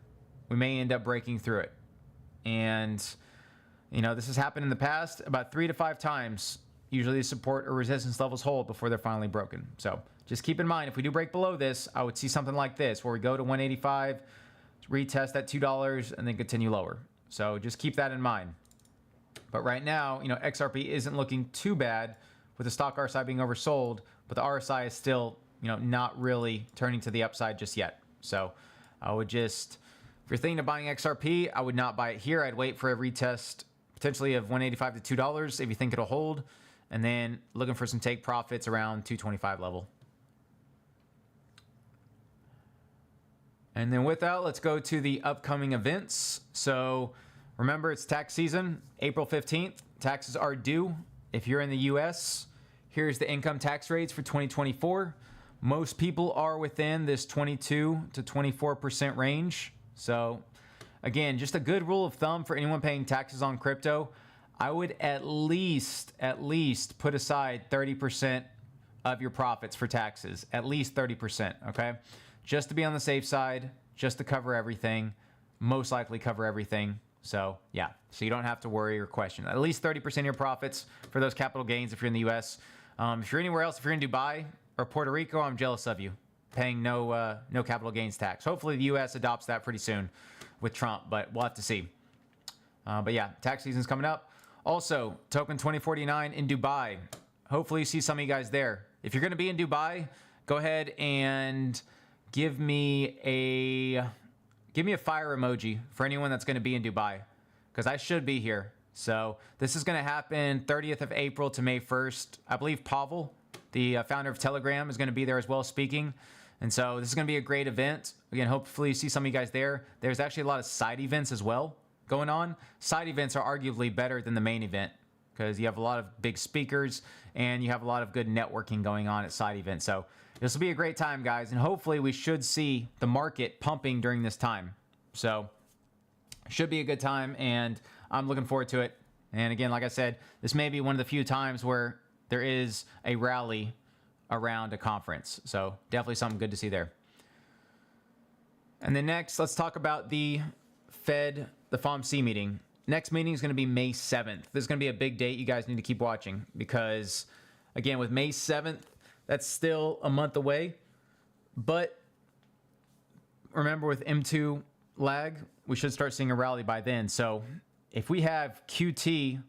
we may end up breaking through it. And, you know, this has happened in the past about 3 to 5 times. Usually the support or resistance levels hold before they're finally broken. So just keep in mind, if we do break below this, I would see something like this, where we go to 185, retest at $2, and then continue lower. So just keep that in mind. But right now, you know, XRP isn't looking too bad with the stock RSI being oversold, but the RSI is still, you know, not really turning to the upside just yet. So I would just, if you're thinking of buying XRP, I would not buy it here. I'd wait for a retest potentially of 185 to $2 if you think it'll hold, and then looking for some take profits around 225 level. And then with that, let's go to the upcoming events. So remember, it's tax season, April 15th. Taxes are due. If you're in the US, here's the income tax rates for 2024. Most people are within this 22 to 24% range. So again, just a good rule of thumb for anyone paying taxes on crypto. I would at least put aside 30% of your profits for taxes, at least 30%, okay? Just to be on the safe side, just to cover everything, most likely cover everything. So yeah, so you don't have to worry or question. At least 30% of your profits for those capital gains if you're in the US. If you're anywhere else, if you're in Dubai or Puerto Rico, I'm jealous of you, paying no capital gains tax. Hopefully the US adopts that pretty soon with Trump, but we'll have to see. But yeah, tax season's coming up. Also, Token 2049 in Dubai. Hopefully you see some of you guys there. If you're going to be in Dubai, go ahead and give me a fire emoji for anyone that's going to be in Dubai, because I should be here. So this is going to happen 30th of April to May 1st. I believe Pavel, the founder of Telegram, is going to be there as well speaking. And so this is going to be a great event. Again, hopefully you see some of you guys there. There's actually a lot of side events as well going on. Side events are arguably better than the main event because you have a lot of big speakers and you have a lot of good networking going on at side events. So this will be a great time, guys, and hopefully we should see the market pumping during this time. So should be a good time, and I'm looking forward to it. And again, like I said, this may be one of the few times where there is a rally around a conference. So definitely something good to see there. And then next, let's talk about the Fed, the FOMC meeting. Next meeting is going to be May 7th. This is going to be a big date. You guys need to keep watching because, again, with May 7th, that's still a month away. But remember, with M2 lag, we should start seeing a rally by then. So if we have QT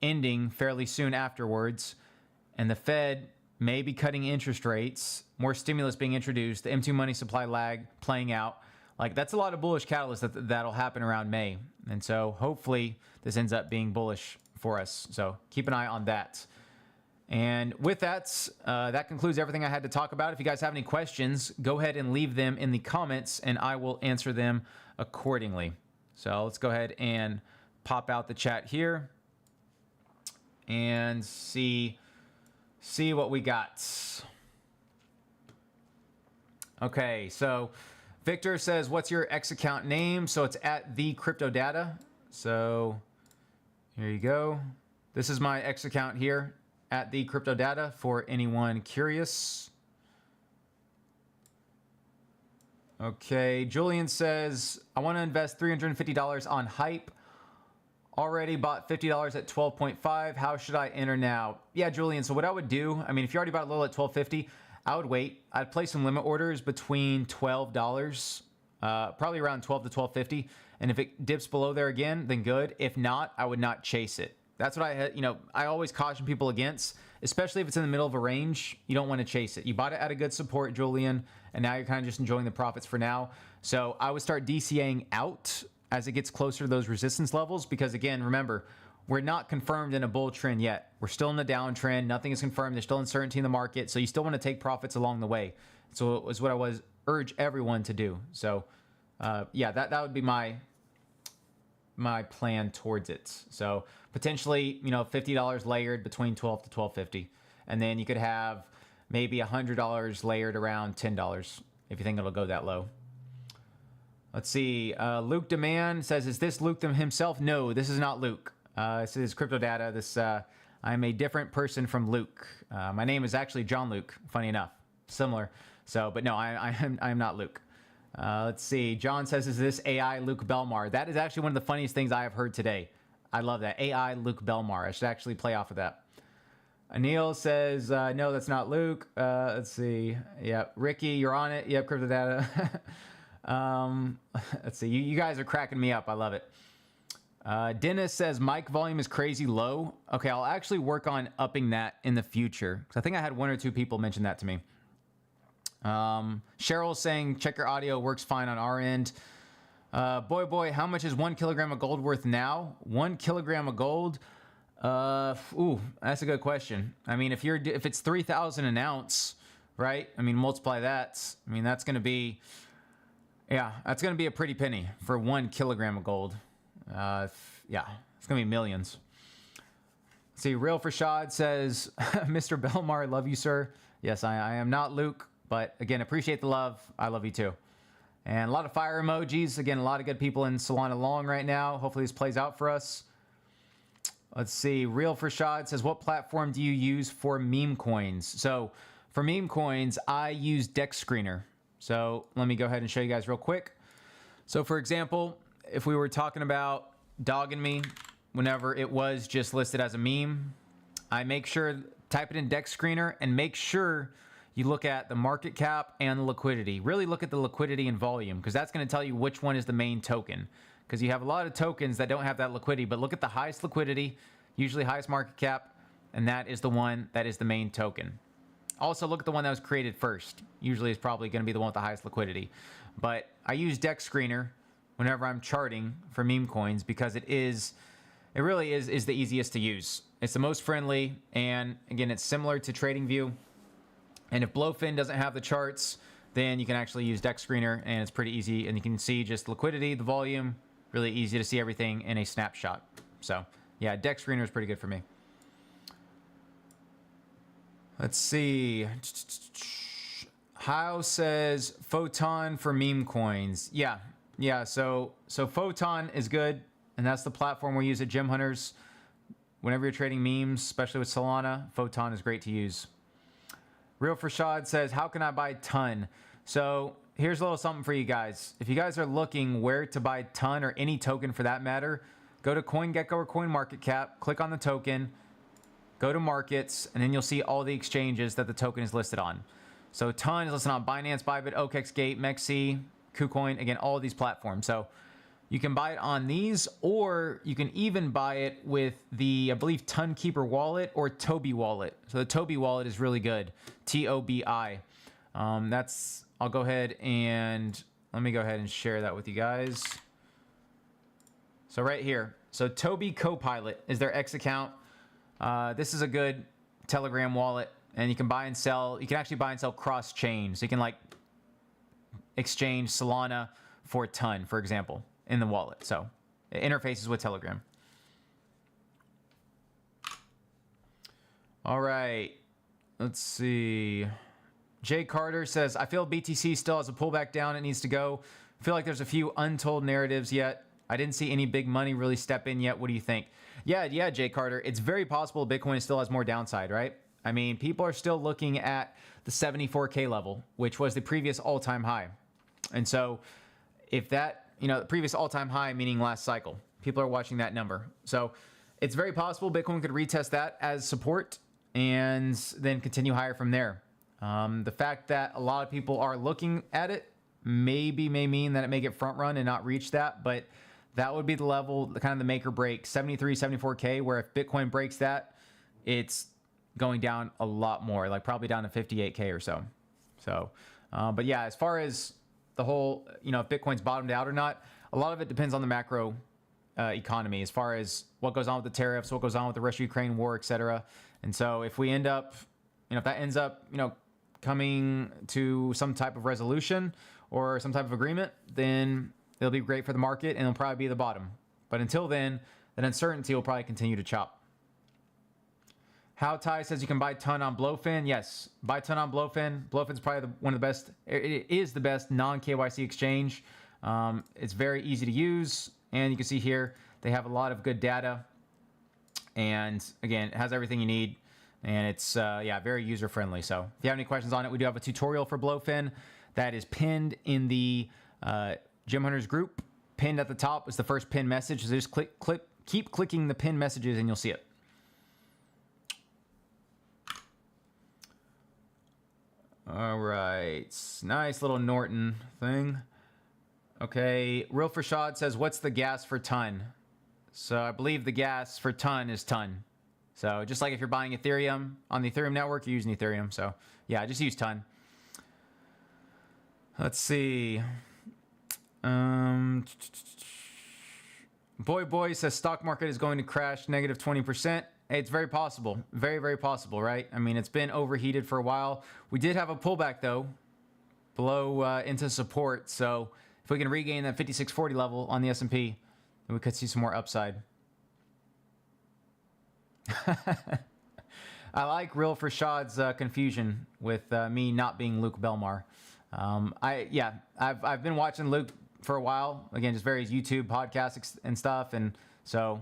ending fairly soon afterwards, and the Fed may be cutting interest rates, more stimulus being introduced, the M2 money supply lag playing out, like that's a lot of bullish catalysts that'll happen around May. And so hopefully this ends up being bullish for us. So keep an eye on that. And with that, that concludes everything I had to talk about. If you guys have any questions, go ahead and leave them in the comments and I will answer them accordingly. So let's go ahead and pop out the chat here and see what we got. Okay, so Victor says, what's your X account name? So it's at the crypto data. So here you go. This is my X account here at the crypto data for anyone curious. Okay, Julian says, I want to invest $350 on hype. Already bought $50 at 12.5. How should I enter now? Yeah, Julian, so what I would do, I mean, if you already bought a little at 12.50, I would wait. I'd place some limit orders between $12, probably around 12 to 12.50. And if it dips below there again, then good. If not, I would not chase it. That's what I always caution people against, especially if it's in the middle of a range. You don't want to chase it. You bought it at a good support, Julian, and now you're kind of just enjoying the profits for now. So I would start DCAing out as it gets closer to those resistance levels, because again, remember, we're not confirmed in a bull trend yet. We're still in the downtrend. Nothing is confirmed. There's still uncertainty in the market. So you still want to take profits along the way. So it was what I urge everyone to do. So yeah, that would be my plan towards it. So potentially, $50 layered between 12 to 12.50. And then you could have maybe $100 layered around $10 if you think it'll go that low. Let's see. Luke Demand says, is this Luke himself? No, this is not Luke. This is crypto data. This I'm a different person from Luke. My name is actually John Luke, funny enough. Similar. So, but no, I'm not Luke. Let's see. John says, is this AI Luke Belmar? That is actually one of the funniest things I have heard today. I love that. AI Luke Belmar. I should actually play off of that. Anil says, no, that's not Luke. Let's see. Yep. Ricky, you're on it. Yep. Crypto data. Let's see. You guys are cracking me up. I love it. Dennis says mic volume is crazy low. Okay, I'll actually work on upping that in the future, because I think I had 1 or 2 people mention that to me. Cheryl's saying check your audio, works fine on our end. Boy, how much is 1 kilogram of gold worth now? 1 kilogram of gold? Ooh, that's a good question. I mean, if it's 3,000 an ounce, right? I mean, multiply that. I mean, that's going to be, yeah, that's going to be a pretty penny for 1 kilogram of gold. Yeah, it's gonna be millions. See, Real Frashad says, Mr. Belmar, love you, sir. Yes, I am not Luke, but again, appreciate the love. I love you too. And a lot of fire emojis. Again, a lot of good people in Solana long right now. Hopefully this plays out for us. Let's see. Real Frashad says, what platform do you use for meme coins? So for meme coins, I use Dex Screener. So let me go ahead and show you guys real quick. So for example, if we were talking about Dogging Me, whenever it was just listed as a meme, I make sure, type it in Dex Screener and make sure you look at the market cap and the liquidity. Really look at the liquidity and volume, because that's going to tell you which one is the main token. Because you have a lot of tokens that don't have that liquidity, but look at the highest liquidity, usually highest market cap, and that is the one that is the main token. Also look at the one that was created first. Usually it's probably going to be the one with the highest liquidity. But I use Dex Screener whenever I'm charting for meme coins, because it really is the easiest to use. It's the most friendly, and again, it's similar to TradingView. And if BloFin doesn't have the charts, then you can actually use Dex Screener, and it's pretty easy, and you can see just liquidity, the volume, really easy to see everything in a snapshot. So yeah, Dex Screener is pretty good for me. Let's see. How says Photon for meme coins? Yeah, so Photon is good, and that's the platform we use at Gem Hunters. Whenever you're trading memes, especially with Solana, Photon is great to use. Real Frashad says, how can I buy ton? So here's a little something for you guys. If you guys are looking where to buy ton, or any token for that matter, go to CoinGecko or CoinMarketCap, click on the token, go to markets, and then you'll see all the exchanges that the token is listed on. So ton is listed on Binance, Bybit, OKExGate, MEXC, KuCoin, again, all of these platforms. So you can buy it on these, or you can even buy it with the, I believe, Ton Keeper wallet or Toby wallet. So the Toby wallet is really good. TOBI. I'll go ahead and let me go ahead and share that with you guys. So right here. So Toby Copilot is their X account. This is a good Telegram wallet, and you can buy and sell. You can actually buy and sell cross chain. So you can like exchange Solana for ton, for example, in the wallet. So it interfaces with Telegram. All right, let's see. Jay Carter says, I feel BTC still has a pullback down. It needs to go. I feel like there's a few untold narratives yet. I didn't see any big money really step in yet. What do you think? Yeah, Jay Carter. It's very possible Bitcoin still has more downside, right? I mean, people are still looking at the 74K level, which was the previous all-time high. And so if that, the previous all-time high, meaning last cycle, people are watching that number. So it's very possible Bitcoin could retest that as support and then continue higher from there. The fact that a lot of people are looking at it may mean that it may get front run and not reach that, but that would be the level, kind of the make or break, 73, 74K, where if Bitcoin breaks that, it's going down a lot more, like probably down to 58K or so. So, but yeah, as far as the whole, if Bitcoin's bottomed out or not, a lot of it depends on the macro economy, as far as what goes on with the tariffs, what goes on with the Russia-Ukraine war, etc. And so if we end up, if that ends up, coming to some type of resolution or some type of agreement, then it'll be great for the market and it'll probably be the bottom. But until then, that uncertainty will probably continue to chop. How Ty says you can buy ton on BloFin. Yes, buy ton on BloFin. BloFin's probably one of the best. It is the best non-KYC exchange. It's very easy to use, and you can see here they have a lot of good data. And again, it has everything you need. And it's, yeah, very user-friendly. So if you have any questions on it, we do have a tutorial for BloFin that is pinned in the Gem Hunters group. Pinned at the top is the first pin message. So just keep clicking the pin messages and you'll see it. All right. Nice little Norton thing. Okay. Real Frashad says, what's the gas for ton? So I believe the gas for ton is ton. So just like if you're buying Ethereum on the Ethereum network, you're using Ethereum. So yeah, just use ton. Let's see. Boy says stock market is going to crash negative 20%. It's very possible. Very, very possible, right? I mean, it's been overheated for a while. We did have a pullback, though, below into support. So if we can regain that 5640 level on the S&P, then we could see some more upside. I like Real Frashad's confusion with me not being Luke Belmar. I've been watching Luke for a while. Again, just various YouTube podcasts and stuff, and so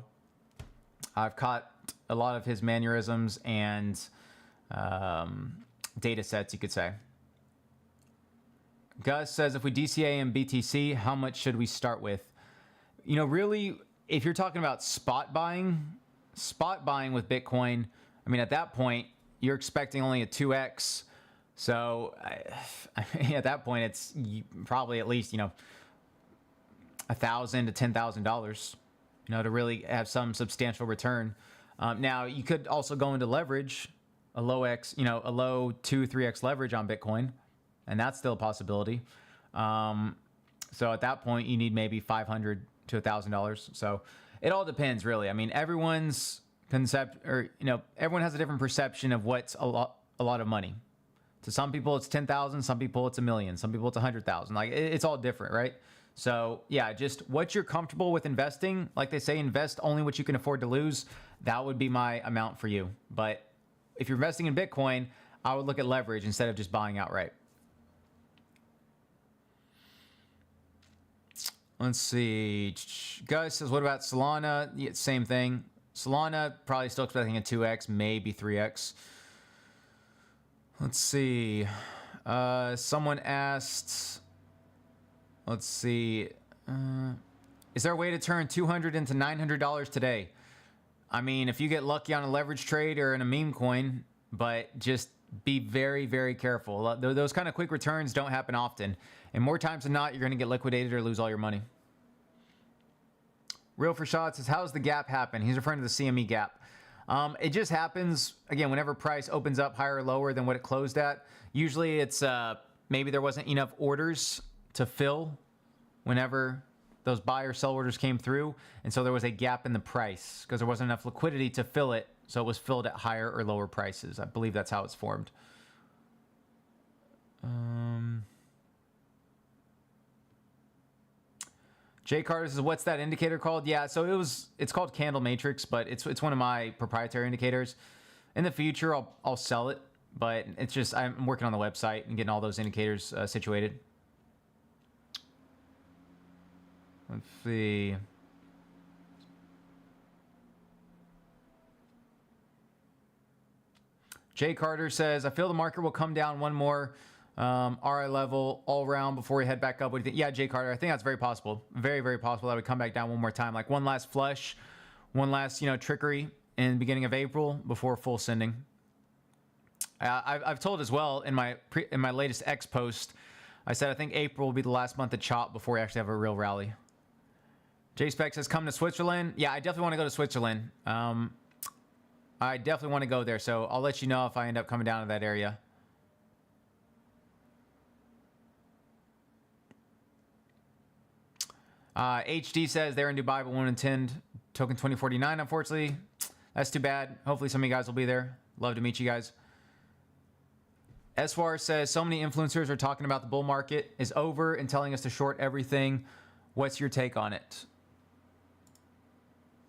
I've caught a lot of his mannerisms and data sets, you could say. Gus says, if we DCA and BTC, how much should we start with? You know, really, if you're talking about spot buying with Bitcoin, I mean, at that point, you're expecting only a 2x. So at that point, it's probably at least, you know, $1,000 to $10,000, you know, to really have some substantial return. Now, you could also go into leverage, a low 2-3x leverage on Bitcoin, and that's still a possibility. So at that point, you need maybe $500 to $1,000. So it all depends, really. I mean, everyone's everyone has a different perception of what's a lot of money. To some people, it's 10,000. Some people, it's 1 million. Some people, it's 100,000. Like, it's all different, right? So yeah, just what you're comfortable with investing. Like they say, invest only what you can afford to lose. That would be my amount for you. But if you're investing in Bitcoin, I would look at leverage instead of just buying outright. Let's see. Gus says, what about Solana? Yeah, same thing. Solana, probably still expecting a 2x, maybe 3x. Let's see. Someone asked, let's see. Is there a way to turn $200 into $900 today? I mean, if you get lucky on a leverage trade or in a meme coin, but just be very, very careful. Those kind of quick returns don't happen often. And more times than not, you're going to get liquidated or lose all your money. Real Frashad says, how does the gap happen? He's referring to the CME gap. It just happens, again, whenever price opens up higher or lower than what it closed at. Usually it's maybe there wasn't enough orders to fill whenever those buy or sell orders came through. And so there was a gap in the price because there wasn't enough liquidity to fill it. So it was filled at higher or lower prices. I believe that's how it's formed. Jay Carter says, what's that indicator called? Yeah, so it's called Candle Matrix, but it's one of my proprietary indicators. In the future, I'll sell it, but it's just I'm working on the website and getting all those indicators situated. Let's see. Jay Carter says, I feel the market will come down one more RI level all around before we head back up. What do you think? Yeah, Jay Carter, I think that's very possible. Very, very possible that we come back down one more time. Like one last flush, one last, trickery in the beginning of April before full sending. I've told as well in my latest X post, I said I think April will be the last month to chop before we actually have a real rally. JSpec says, come to Switzerland. Yeah, I definitely want to go to Switzerland. I definitely want to go there, so I'll let you know if I end up coming down to that area. HD says they're in Dubai but won't attend Token 2049, unfortunately. That's too bad. Hopefully some of you guys will be there. Love to meet you guys. Eswar says, so many influencers are talking about the bull market is over and telling us to short everything. What's your take on it?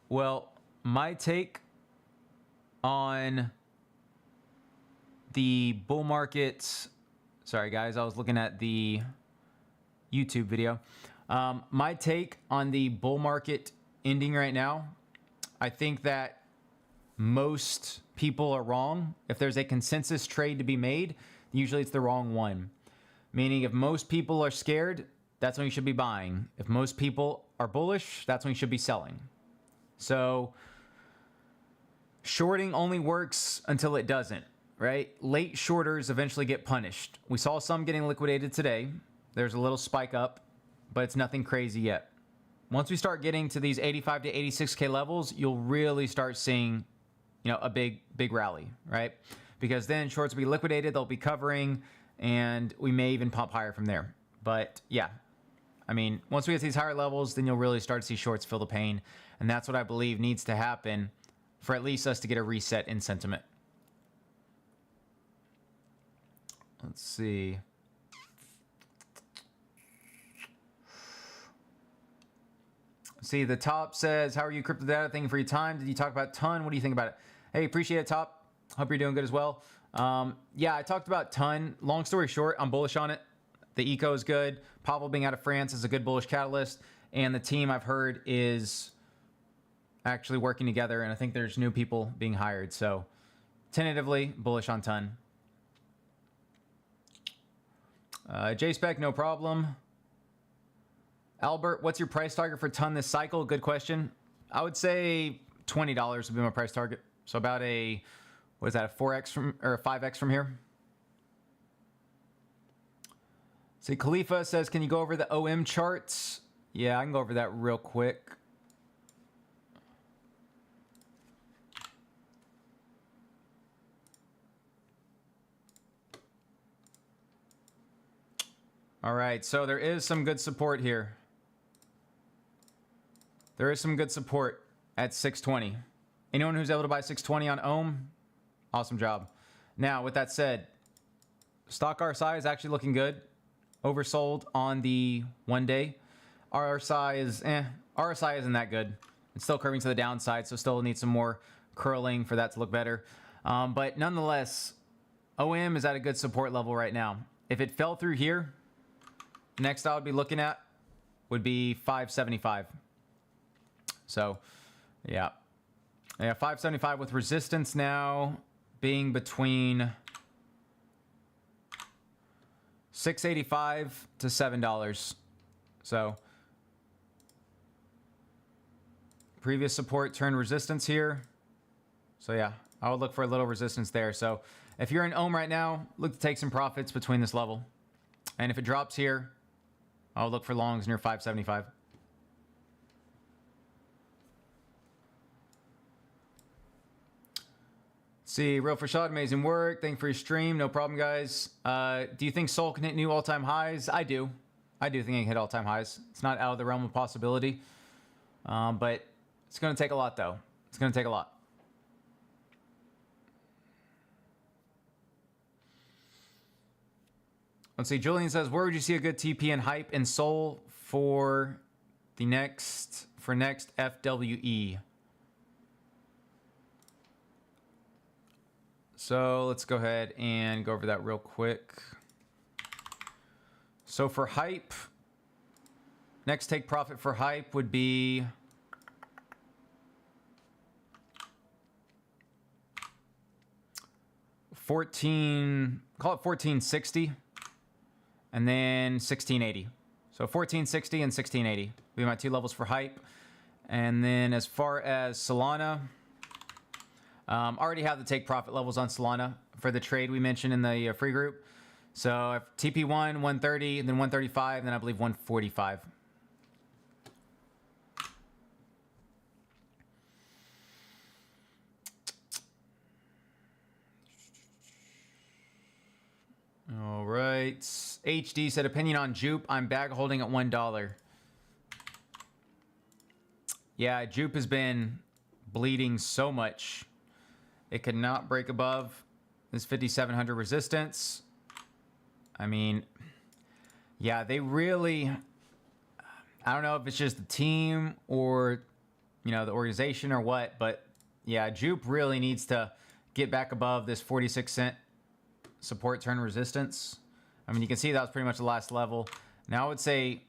Well, my take on the bull market... Sorry, guys. I was looking at the YouTube video. My take on the bull market ending right now, I think that most people are wrong. If there's a consensus trade to be made, usually it's the wrong one. Meaning if most people are scared, that's when you should be buying. If most people are bullish, that's when you should be selling. So shorting only works until it doesn't, right? Late shorters eventually get punished. We saw some getting liquidated today. There's a little spike up, but it's nothing crazy yet. Once we start getting to these 85 to 86K levels, you'll really start seeing, a big rally, right? Because then shorts will be liquidated, they'll be covering, and we may even pump higher from there. But yeah, I mean, once we get to these higher levels, then you'll really start to see shorts feel the pain. And that's what I believe needs to happen for at least us to get a reset in sentiment. Let's see. See, the top says, how are you, Crypto Data? Thank you for your time. Did you talk about Ton? What do you think about it? Hey, appreciate it, Top. Hope you're doing good as well. Yeah, I talked about Ton. Long story short, I'm bullish on it. The eco is good. Pavel being out of France is a good bullish catalyst. And the team, I've heard, is actually working together. And I think there's new people being hired. So tentatively bullish on Ton. JSpec, no problem. Albert, what's your price target for Ton this cycle? Good question. I would say $20 would be my price target. So about a, what is that, a 4x from, or a 5x from here? See, Khalifa says, can you go over the OM charts? Yeah, I can go over that real quick. All right, so there is some good support here. There is some good support at 620. Anyone who's able to buy 620 on Ohm, awesome job. Now, with that said, stock RSI is actually looking good. Oversold on the 1 day. RSI is, RSI isn't that good. It's still curving to the downside, so still needs some more curling for that to look better. But nonetheless, OM is at a good support level right now. If it fell through here, next I would be looking at would be 575. So, yeah. Yeah, 575 with resistance now being between $6.85 to $7. So, previous support turned resistance here. So, yeah, I would look for a little resistance there. So, if you're in Ohm right now, look to take some profits between this level. And if it drops here, I'll look for longs near 575. See, Real Fashad, amazing work. Thank you for your stream. No problem, guys. Do you think Sol can hit new all-time highs? I do. I do think it can hit all-time highs. It's not out of the realm of possibility. But it's going to take a lot, though. It's going to take a lot. Let's see. Julian says, where would you see a good TP and hype in Sol for the next FWE? So let's go ahead and go over that real quick. So for hype, next take profit for hype would be call it 1460, and then 1680. So 1460 and 1680 would be my two levels for hype. And then as far as Solana, already have the take profit levels on Solana for the trade we mentioned in the free group. So TP1, 130, and then 135, and then I believe 145. All right. HD said, opinion on Jupe. I'm bag holding at $1. Yeah, Jupe has been bleeding so much. It could not break above this 5,700 resistance. I mean, yeah, they really, I don't know if it's just the team or, the organization or what, but yeah, Jupe really needs to get back above this 46 cent support turn resistance. I mean, you can see that was pretty much the last level. Now I would say,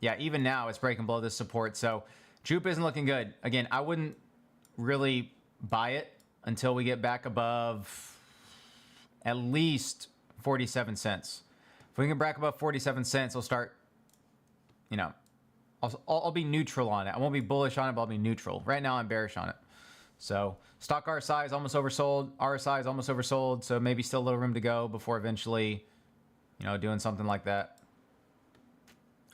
yeah, even now it's breaking below this support. So Jupe isn't looking good. Again, I wouldn't really buy it until we get back above at least 47 cents. If we can get back above 47 cents, I'll start, you know, I'll be neutral on it. I won't be bullish on it, but I'll be neutral. Right now, I'm bearish on it. So stock RSI is almost oversold. RSI is almost oversold. So maybe still a little room to go before eventually, you know, doing something like that.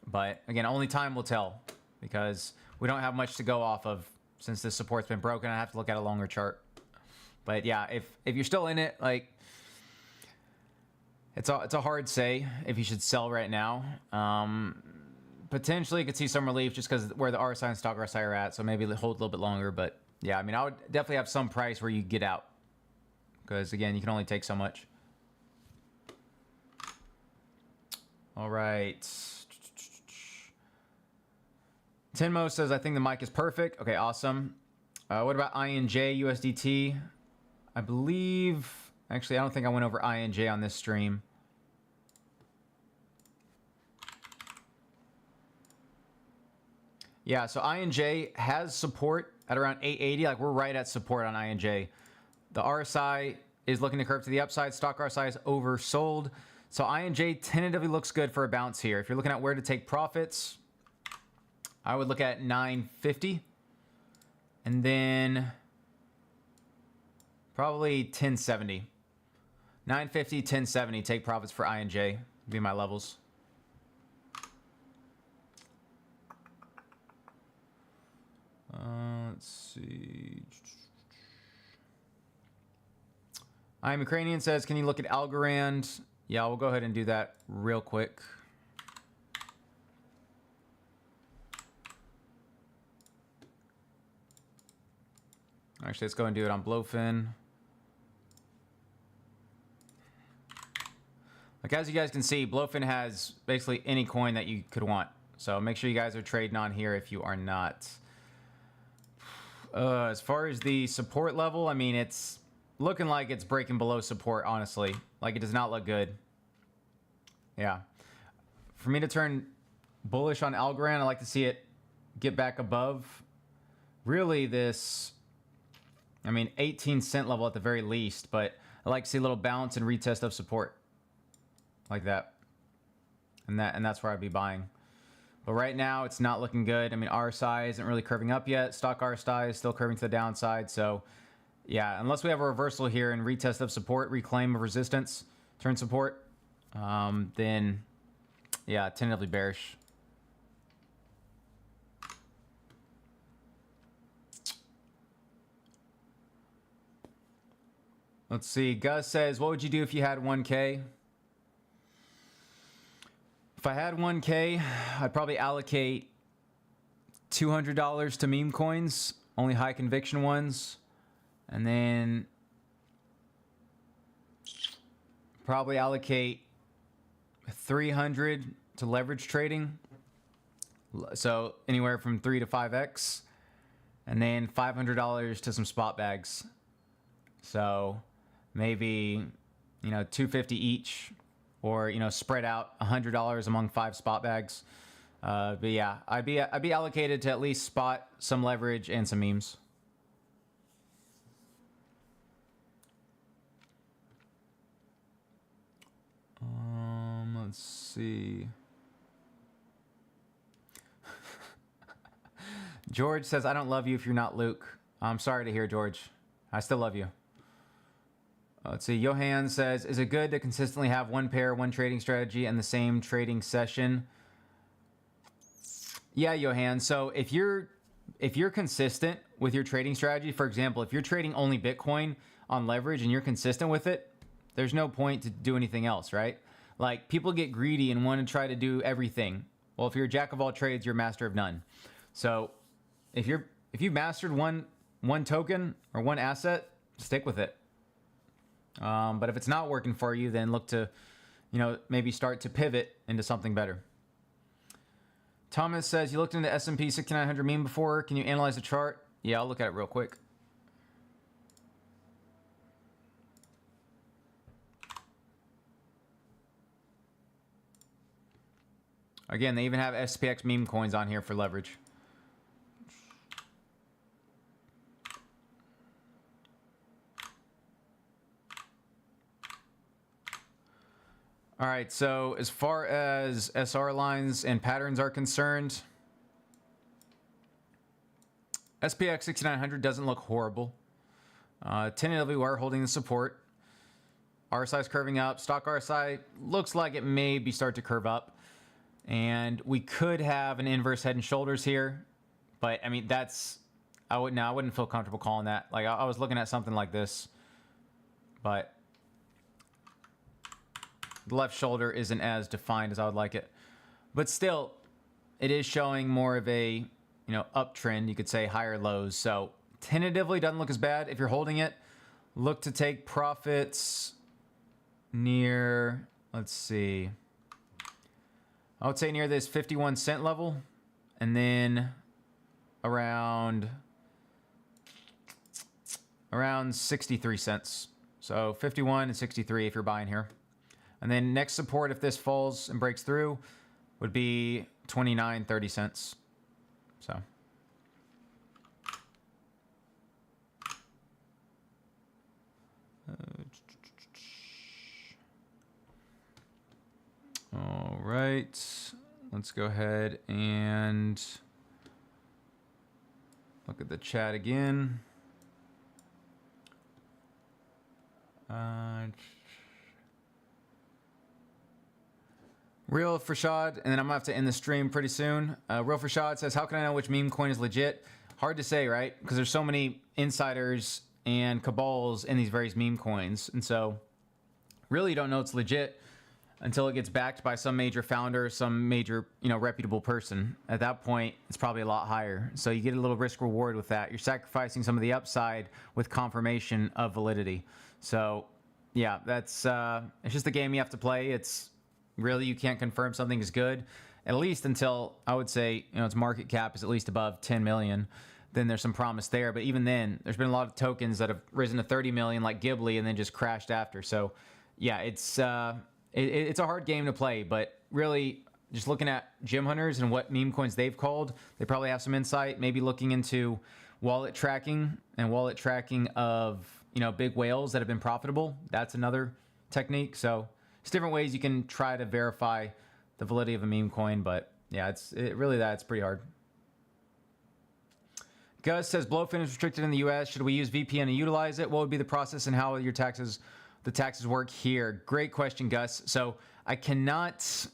But again, only time will tell because we don't have much to go off of since this support's been broken. I have to look at a longer chart. But yeah, if you're still in it, like it's a hard say if you should sell right now. Potentially could see some relief just because where the RSI and stock RSI are at. So maybe hold a little bit longer. But yeah, I mean, I would definitely have some price where you get out because again, you can only take so much. All right. Tenmo says, I think the mic is perfect. Okay, awesome. What about INJ, USDT? I believe, actually, I don't think I went over INJ on this stream. Yeah, so INJ has support at around 880. Like, we're right at support on INJ. The RSI is looking to curve to the upside. Stock RSI is oversold. So INJ tentatively looks good for a bounce here. If you're looking at where to take profits, I would look at 950. And then probably 1070. 950, 1070, take profits for INJ. Would be my levels. Let's see. I'm Ukrainian says, can you look at Algorand? Yeah, we'll go ahead and do that real quick. Actually, let's go and do it on BloFin. Like, as you guys can see, BloFin has basically any coin that you could want. So make sure you guys are trading on here if you are not. As far as the support level, I mean, it's looking like it's breaking below support, honestly. Like, it does not look good. Yeah. For me to turn bullish on Algorand, I like to see it get back above. Really, this, I mean, 18-cent level at the very least, but I like to see a little bounce and retest of support. Like that. And that's where I'd be buying. But right now, it's not looking good. I mean, RSI isn't really curving up yet. Stock RSI is still curving to the downside. So, yeah, unless we have a reversal here and retest of support, reclaim of resistance, turn support, then, yeah, tentatively bearish. Let's see. Gus says, what would you do if you had 1K? If I had 1K, I'd probably allocate $200 to meme coins, only high conviction ones. And then probably allocate 300 to leverage trading. So anywhere from 3 to 5x. And then $500 to some spot bags. So maybe, you know, 250 each. Or, you know, spread out $100 among 5 spot bags. But yeah, I'd be allocated to at least spot, some leverage, and some memes. Let's see. George says, I don't love you if you're not Luke. I'm sorry to hear, George. I still love you. Let's see. Johan says, is it good to consistently have one pair, one trading strategy, and the same trading session? Yeah, Johan. So if you're consistent with your trading strategy, for example, if you're trading only Bitcoin on leverage and you're consistent with it, there's no point to do anything else, right? Like, people get greedy and want to try to do everything. Well, if you're a jack of all trades, you're a master of none. So if you've mastered one token or one asset, stick with it. But if it's not working for you, then look to, you know, maybe start to pivot into something better. Thomas says, you looked into S&P 6900 meme before. Can you analyze the chart? Yeah, I'll look at it real quick. Again, they even have SPX meme coins on here for leverage. right, so as far as SR lines and patterns are concerned, SPX 6900 doesn't look horrible. Tentatively, we're holding the support. RSI is curving up. Stock RSI looks like it may be start to curve up. And we could have an inverse head and shoulders here. But, I mean, I wouldn't feel comfortable calling that. Like, I was looking at something like this. But the left shoulder isn't as defined as I would like it. But still, it is showing more of a, uptrend. You could say higher lows. So, tentatively doesn't look as bad. If you're holding it, look to take profits near, let's see, I would say near this 51 cent level, and then around 63 cents. So 51 and 63 if you're buying here. And then next support, if this falls and breaks through, would be 29.30 cents. So all right, let's go ahead and look at the chat again. Real Frashad, and then I'm gonna have to end the stream pretty soon. Real Frashad says, how can I know which meme coin is legit? Hard to say, right? Because there's so many insiders and cabals in these various meme coins. And so really you don't know it's legit until it gets backed by some major founder, some major, reputable person. At that point, it's probably a lot higher. So you get a little risk reward with that. You're sacrificing some of the upside with confirmation of validity. So yeah, that's it's just a game you have to play. It's really, you can't confirm something is good, at least until I would say, its market cap is at least above 10 million. Then there's some promise there. But even then, there's been a lot of tokens that have risen to 30 million like Ghibli and then just crashed after. So yeah, it's a hard game to play, but really just looking at Gem Hunters and what meme coins they've called, they probably have some insight, maybe looking into wallet tracking of, big whales that have been profitable. That's another technique. So it's different ways you can try to verify the validity of a meme coin, but yeah, it's pretty hard. Gus says, BloFin is restricted in the US. Should we use VPN to utilize it? What would be the process and how the taxes work here? Great question, Gus. So I cannot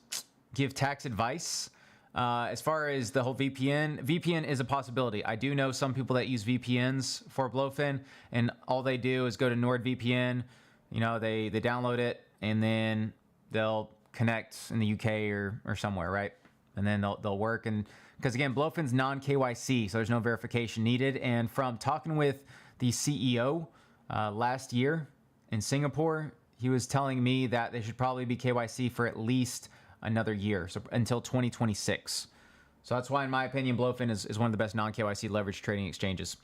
give tax advice. As far as the whole VPN is a possibility. I do know some people that use VPNs for BloFin, and all they do is go to NordVPN. They download it, and then they'll connect in the UK or somewhere, right? And then they'll work. And because again, BloFin's non-KYC, so there's no verification needed. And from talking with the CEO last year in Singapore, he was telling me that they should probably be KYC for at least another year, so until 2026. So that's why, in my opinion, BloFin is one of the best non-KYC leverage trading exchanges.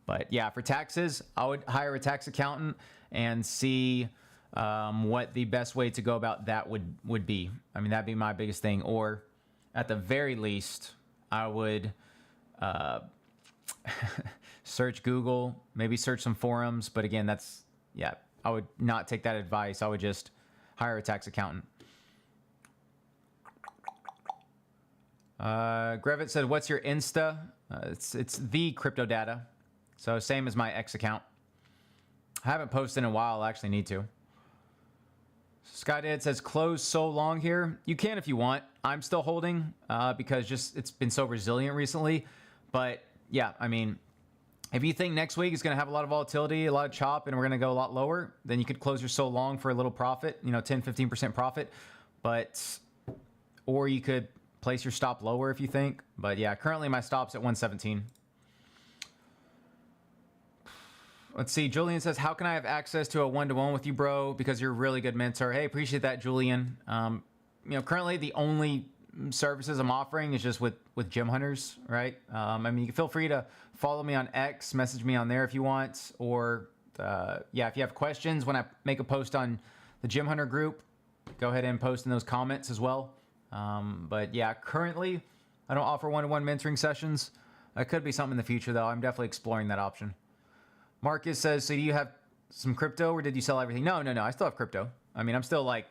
But yeah, for taxes, I would hire a tax accountant and see what the best way to go about that would be. I mean, that'd be my biggest thing. Or at the very least, I would search Google, maybe search some forums. But again, I would not take that advice. I would just hire a tax accountant. Grevit said, what's your Insta? It's the crypto data. So same as my X account. I haven't posted in a while. I actually need to. Skydad says, close so long here. You can if you want. I'm still holding because it's been so resilient recently. But yeah, I mean, if you think next week is going to have a lot of volatility, a lot of chop, and we're going to go a lot lower, then you could close your so long for a little profit, 10, 15% profit. Or you could place your stop lower if you think. But yeah, currently my stop's at 117. Let's see. Julian says, how can I have access to a one-to-one with you, bro? Because you're a really good mentor. Hey, appreciate that, Julian. Currently the only services I'm offering is just with Gem Hunters, right? I mean, you can feel free to follow me on X, message me on there if you want, or if you have questions when I make a post on the Gem Hunter group, go ahead and post in those comments as well. But yeah, currently I don't offer one-to-one mentoring sessions. That could be something in the future though. I'm definitely exploring that option. Marcus says, so do you have some crypto or did you sell everything? No. I still have crypto. I mean, I'm still like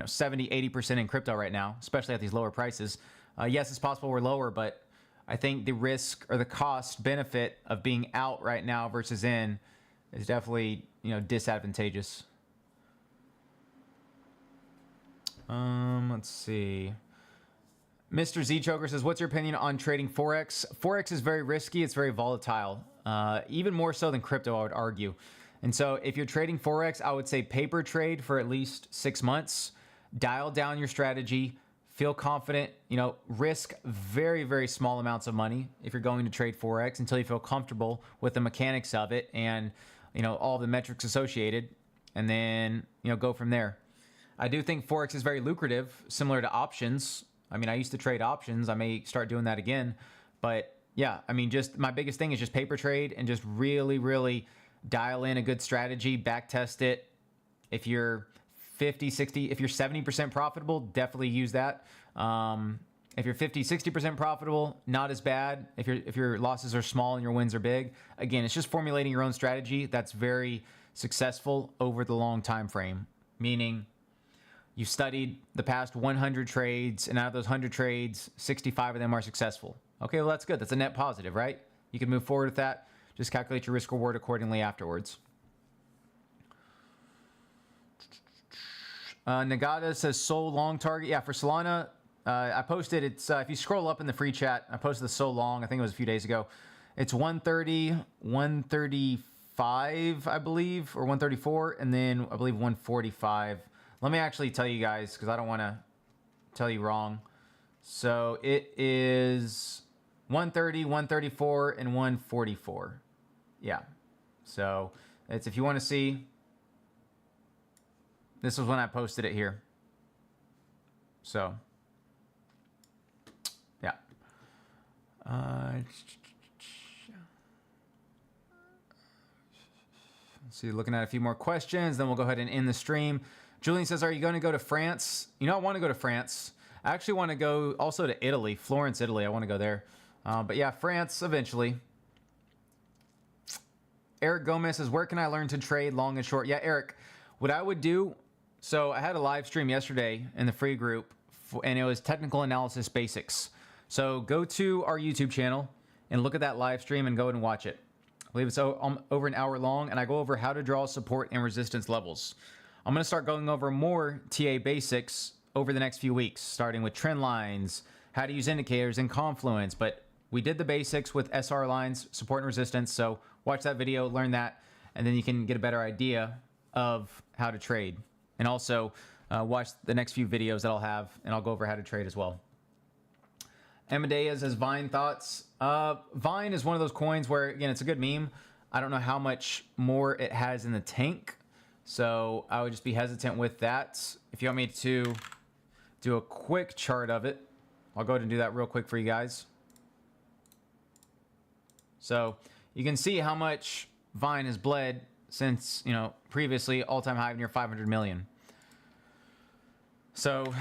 70, 80% in crypto right now, especially at these lower prices. Yes, it's possible we're lower, but I think the risk or the cost benefit of being out right now versus in is definitely, disadvantageous. Let's see. Mr. Z Choker says, what's your opinion on trading Forex? Forex is very risky. It's very volatile, even more so than crypto, I would argue. And so if you're trading Forex, I would say paper trade for at least 6 months, dial down your strategy, feel confident, risk very, very small amounts of money if you're going to trade Forex until you feel comfortable with the mechanics of it and, all the metrics associated, and then, go from there. I do think Forex is very lucrative, similar to options. I mean, I used to trade options. I may start doing that again. But yeah, I mean, just my biggest thing is just paper trade and just really, really dial in a good strategy, back test it. If you're 50, 60, if you're 70% profitable, definitely use that. If you're 50, 60% profitable, not as bad. If your losses are small and your wins are big, again, it's just formulating your own strategy that's very successful over the long time frame, meaning you studied the past 100 trades, and out of those 100 trades, 65 of them are successful. Okay, well, that's good. That's a net positive, right? You can move forward with that. Just calculate your risk reward accordingly afterwards. Nagata says Sol long target. Yeah, for Solana, I posted it's if you scroll up in the free chat, I posted the so long. I think it was a few days ago. It's 130, 135, I believe, or 134, and then I believe 145. Let me actually tell you guys, because I don't want to tell you wrong. So it is 130, 134, and 144. Yeah. So it's, if you want to see, this was when I posted it here. So, yeah. Let's see, looking at a few more questions, then we'll go ahead and end the stream. Julian says, are you going to go to France? I want to go to France. I actually want to go also to Italy, Florence, Italy. I want to go there. But yeah, France eventually. Eric Gomez says, where can I learn to trade long and short? Yeah, Eric, what I would do, so I had a live stream yesterday in the free group, and it was technical analysis basics. So go to our YouTube channel and look at that live stream and go ahead and watch it. I believe it's over an hour long, and I go over how to draw support and resistance levels. I'm going to start going over more TA basics over the next few weeks, starting with trend lines, how to use indicators and Confluence. But we did the basics with SR lines, support and resistance. So watch that video, learn that, and then you can get a better idea of how to trade. And also watch the next few videos that I'll have, and I'll go over how to trade as well. Amadeus has Vine thoughts. Vine is one of those coins where, again, it's a good meme. I don't know how much more it has in the tank. So I would just be hesitant with that. If you want me to do a quick chart of it, I'll go ahead and do that real quick for you guys. So you can see how much Vine has bled since, previously all-time high of near 500 million. So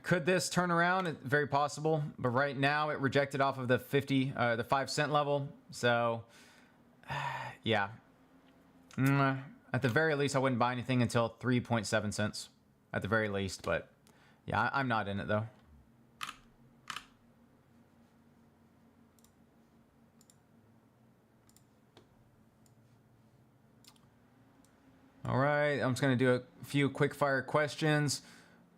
could this turn around? Very possible. But right now it rejected off of the 5 cent level. So yeah. At the very least, I wouldn't buy anything until 3.7 cents. At the very least, but yeah, I'm not in it though. All right, I'm just going to do a few quick fire questions.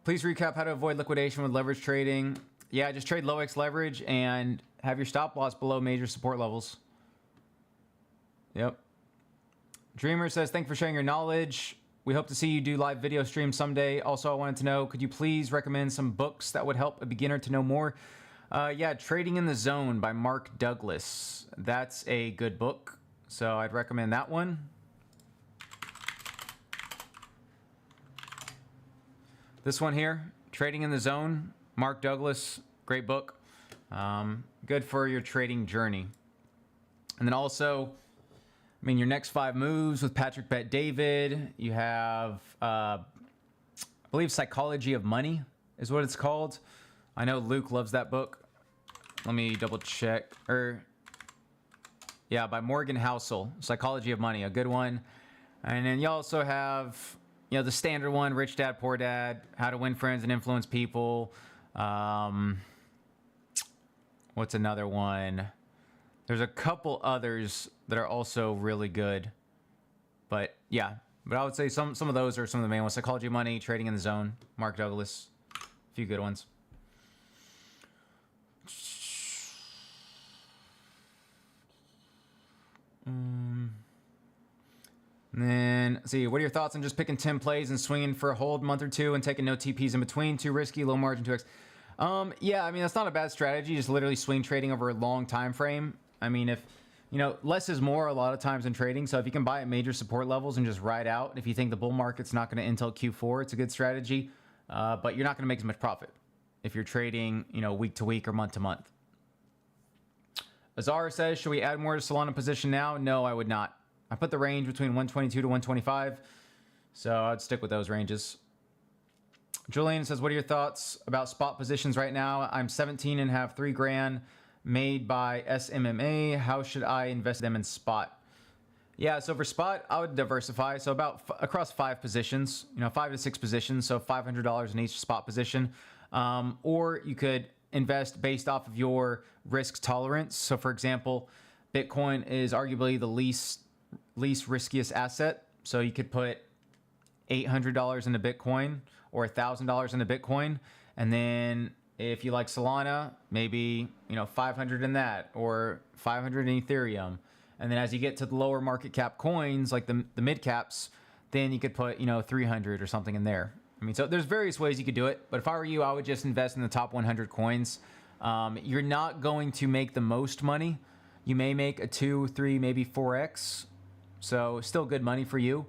Please recap how to avoid liquidation with leverage trading. Yeah, just trade low X leverage and have your stop loss below major support levels. Yep. Dreamer says, thank you for sharing your knowledge. We hope to see you do live video streams someday. Also, I wanted to know, could you please recommend some books that would help a beginner to know more? Yeah, Trading in the Zone by Mark Douglas. That's a good book, so I'd recommend that one. This one here, Trading in the Zone, Mark Douglas, great book. Good for your trading journey. And then also, your next 5 moves with Patrick Bet-David. You have, I believe, Psychology of Money is what it's called. I know Luke loves that book. Let me double check. Yeah, by Morgan Housel, Psychology of Money, a good one. And then you also have, you know, the standard one, Rich Dad, Poor Dad, How to Win Friends and Influence People. What's another one? There's a couple others that are also really good. But yeah, but I would say some of those are some of the main ones. Psychology of Money, Trading in the Zone, Mark Douglas, a few good ones. And then, let's see, what are your thoughts on just picking 10 plays and swinging for a hold month or two and taking no TPs in between? Too risky, low margin, 2x. Yeah, I mean, that's not a bad strategy, just literally swing trading over a long time frame. I mean, if, you know, less is more a lot of times in trading. So if you can buy at major support levels and just ride out, if you think the bull market's not going to until Q4, it's a good strategy. But you're not going to make as much profit if you're trading, you know, week to week or month to month. Azara says, should we add more to Solana position now? No, I would not. I put the range between 122 to 125. So I'd stick with those ranges. Julian says, what are your thoughts about spot positions right now? I'm 17 and have 3 grand made by SMMA. How should I invest them in spot? Yeah, so for spot, I would diversify. So about across 5 positions, you know, 5 to 6 positions. So $500 in each spot position. Or you could invest based off of your risk tolerance. So for example, Bitcoin is arguably the least riskiest asset. So you could put $800 into Bitcoin or $1,000 into Bitcoin. And then if you like Solana, maybe, you know, 500 in that or 500 in Ethereum. And then as you get to the lower market cap coins, like the mid caps, then you could put, you know, 300 or something in there. I mean, so there's various ways you could do it. But if I were you, I would just invest in the top 100 coins. You're not going to make the most money. You may make a 2, 3, maybe 4x. So still good money for you.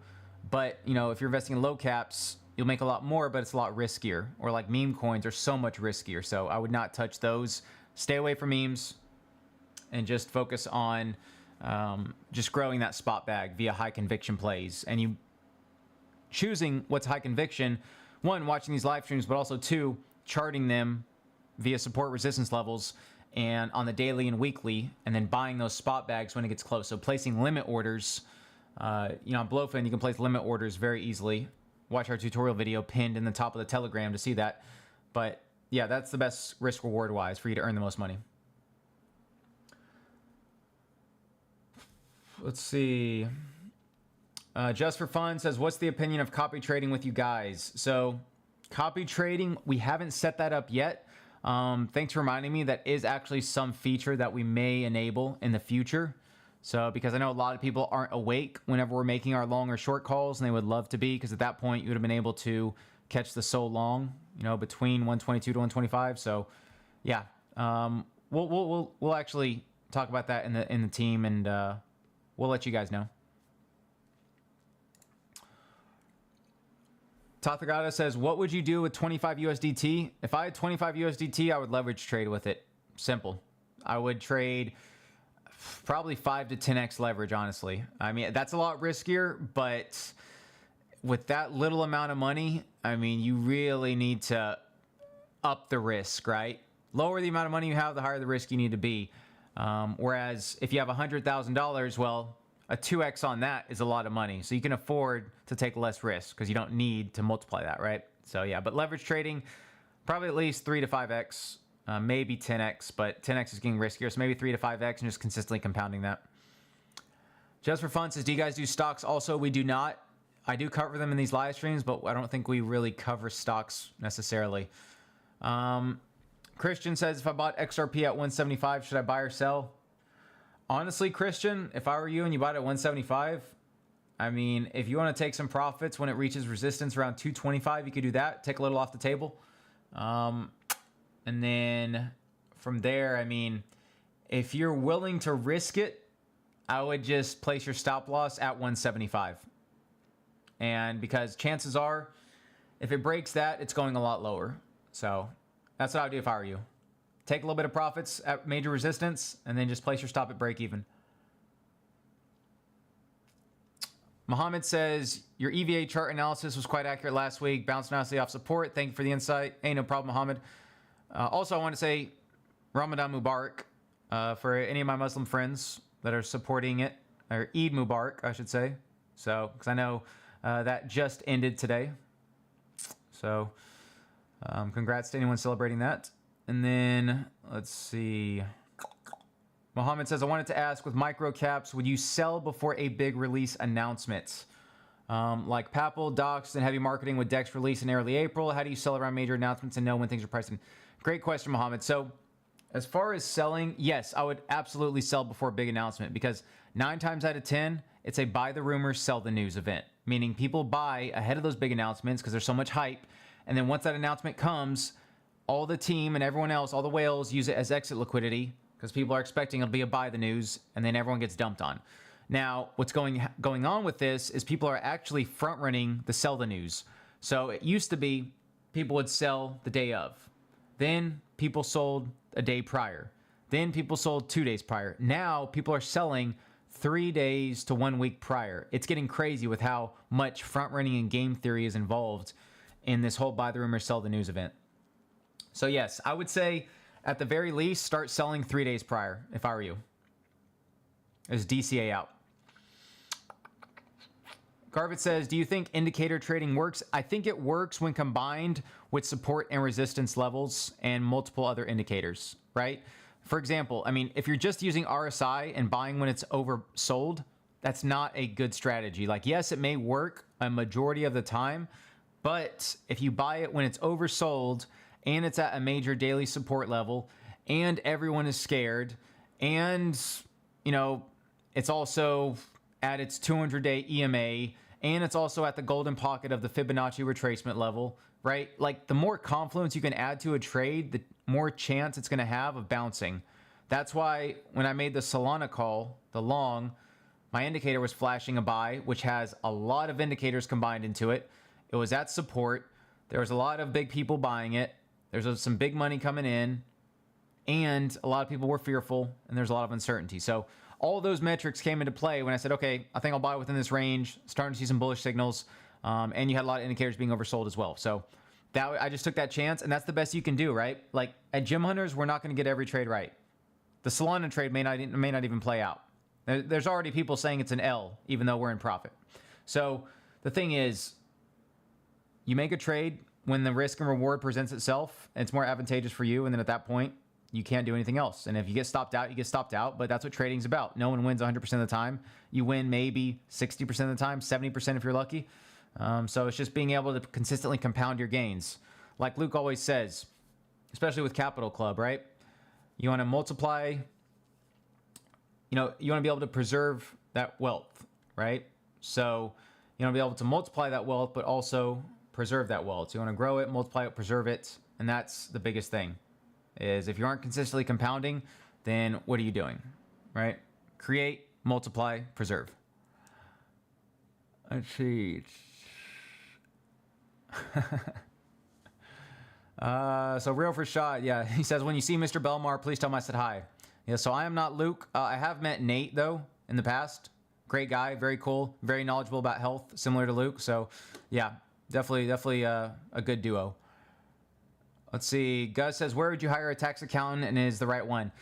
But, you know, if you're investing in low caps, you'll make a lot more, but it's a lot riskier. Or like meme coins are so much riskier. So I would not touch those. Stay away from memes and just focus on just growing that spot bag via high conviction plays. And you choosing what's high conviction, 1, watching these live streams, but also 2, charting them via support resistance levels and on the daily and weekly, and then buying those spot bags when it gets close. So placing limit orders, you know, on BloFin, you can place limit orders very easily. Watch our tutorial video pinned in the top of the Telegram to see that. But yeah, that's the best risk reward wise for you to earn the most money. Let's see. Just for Fun says, what's the opinion of copy trading with you guys? So copy trading, we haven't set that up yet. Thanks for reminding me. That is actually some feature that we may enable in the future. So because I know a lot of people aren't awake whenever we're making our long or short calls, and they would love to be, because at that point you would have been able to catch the so long, you know, between 122 to 125. So yeah, we'll actually talk about that in the team, and we'll let you guys know. Tathagata says, what would you do with 25 USDT? If I had 25 USDT, I would leverage trade with it. Simple. I would trade probably 5 to 10x leverage, honestly. I mean, that's a lot riskier, but with that little amount of money, I mean, you really need to up the risk, right? Lower the amount of money you have, the higher the risk you need to be. Whereas if you have $100,000, well, a 2x on that is a lot of money. So you can afford to take less risk because you don't need to multiply that, right? So yeah, but leverage trading, probably at least 3 to 5x, maybe 10x, but 10x is getting riskier. So maybe 3 to 5x and just consistently compounding that. Just for Fun says, do you guys do stocks? Also, we do not. I do cover them in these live streams, but I don't think we really cover stocks necessarily. Christian says, if I bought XRP at 175, should I buy or sell? Honestly, Christian, if I were you and you bought it at 175, I mean, if you want to take some profits when it reaches resistance around 225, you could do that. Take a little off the table. And then from there, I mean, if you're willing to risk it, I would just place your stop loss at 175. And because chances are, if it breaks that, it's going a lot lower. So that's what I would do if I were you. Take a little bit of profits at major resistance, and then just place your stop at break even. Mohammed says, your EVA chart analysis was quite accurate last week. Bounced nicely off support. Thank you for the insight. Hey, no problem, Mohammed. Also, I want to say Ramadan Mubarak for any of my Muslim friends that are supporting it. Or Eid Mubarak, I should say. So, because I know that just ended today. So congrats to anyone celebrating that. And then let's see. Mohammed says, I wanted to ask, with micro caps, would you sell before a big release announcement? Like Papal, Docs, and heavy marketing with DEX release in early April. How do you sell around major announcements and know when things are priced in? Great question, Mohammed. So as far as selling, yes, I would absolutely sell before a big announcement, because 9 times out of 10, it's a buy the rumors, sell the news event. Meaning people buy ahead of those big announcements because there's so much hype. And then once that announcement comes, all the team and everyone else, all the whales, use it as exit liquidity because people are expecting it'll be a buy the news, and then everyone gets dumped on. Now, what's going on with this is people are actually front running the sell the news. So it used to be people would sell the day of. Then people sold a day prior. Then people sold 2 days prior. Now people are selling 3 days to 1 week prior. It's getting crazy with how much front running and game theory is involved in this whole buy the rumor, sell the news event. So yes, I would say at the very least, start selling 3 days prior if I were you. Is DCA out? Garvit says, do you think indicator trading works? I think it works when combined with support and resistance levels and multiple other indicators, right? For example, I mean, if you're just using RSI and buying when it's oversold, that's not a good strategy. Like, yes, it may work a majority of the time, but if you buy it when it's oversold and it's at a major daily support level and everyone is scared and, you know, it's also at its 200-day EMA, and it's also at the golden pocket of the Fibonacci retracement level, right? Like, the more confluence you can add to a trade, the more chance it's going to have of bouncing. That's why when I made the Solana call, the long, my indicator was flashing a buy, which has a lot of indicators combined into it. It was at support. There was a lot of big people buying it. There's some big money coming in, and a lot of people were fearful, and there's a lot of uncertainty. So all of those metrics came into play when I said, okay, I think I'll buy within this range, starting to see some bullish signals, and you had a lot of indicators being oversold as well. So that I just took that chance, and that's the best you can do, right? Like, at Gym Hunters, we're not going to get every trade right. The Solana trade may not even play out. There's already people saying it's an L, even though we're in profit. So the thing is, you make a trade when the risk and reward presents itself, and it's more advantageous for you, and then at that point, you can't do anything else. And if you get stopped out, you get stopped out, but that's what trading's about. No one wins 100% of the time. You win maybe 60% of the time, 70% if you're lucky. So it's just being able to consistently compound your gains. Like Luke always says, especially with Capital Club, right? You want to multiply, you want to be able to preserve that wealth, right? So you want to be able to multiply that wealth, but also preserve that wealth. So you want to grow it, multiply it, preserve it. And that's the biggest thing. Is if you aren't consistently compounding, then what are you doing, right? Create, multiply, preserve. Let's see. So Real for Shot, yeah, he says, when you see Mr. Belmar, please tell him I said hi. Yeah, so I am not Luke. I have met Nate, though, in the past. Great guy, very cool, very knowledgeable about health, similar to Luke. So, yeah, definitely a good duo. Let's see. Gus says, where would you hire a tax accountant, and is the right one?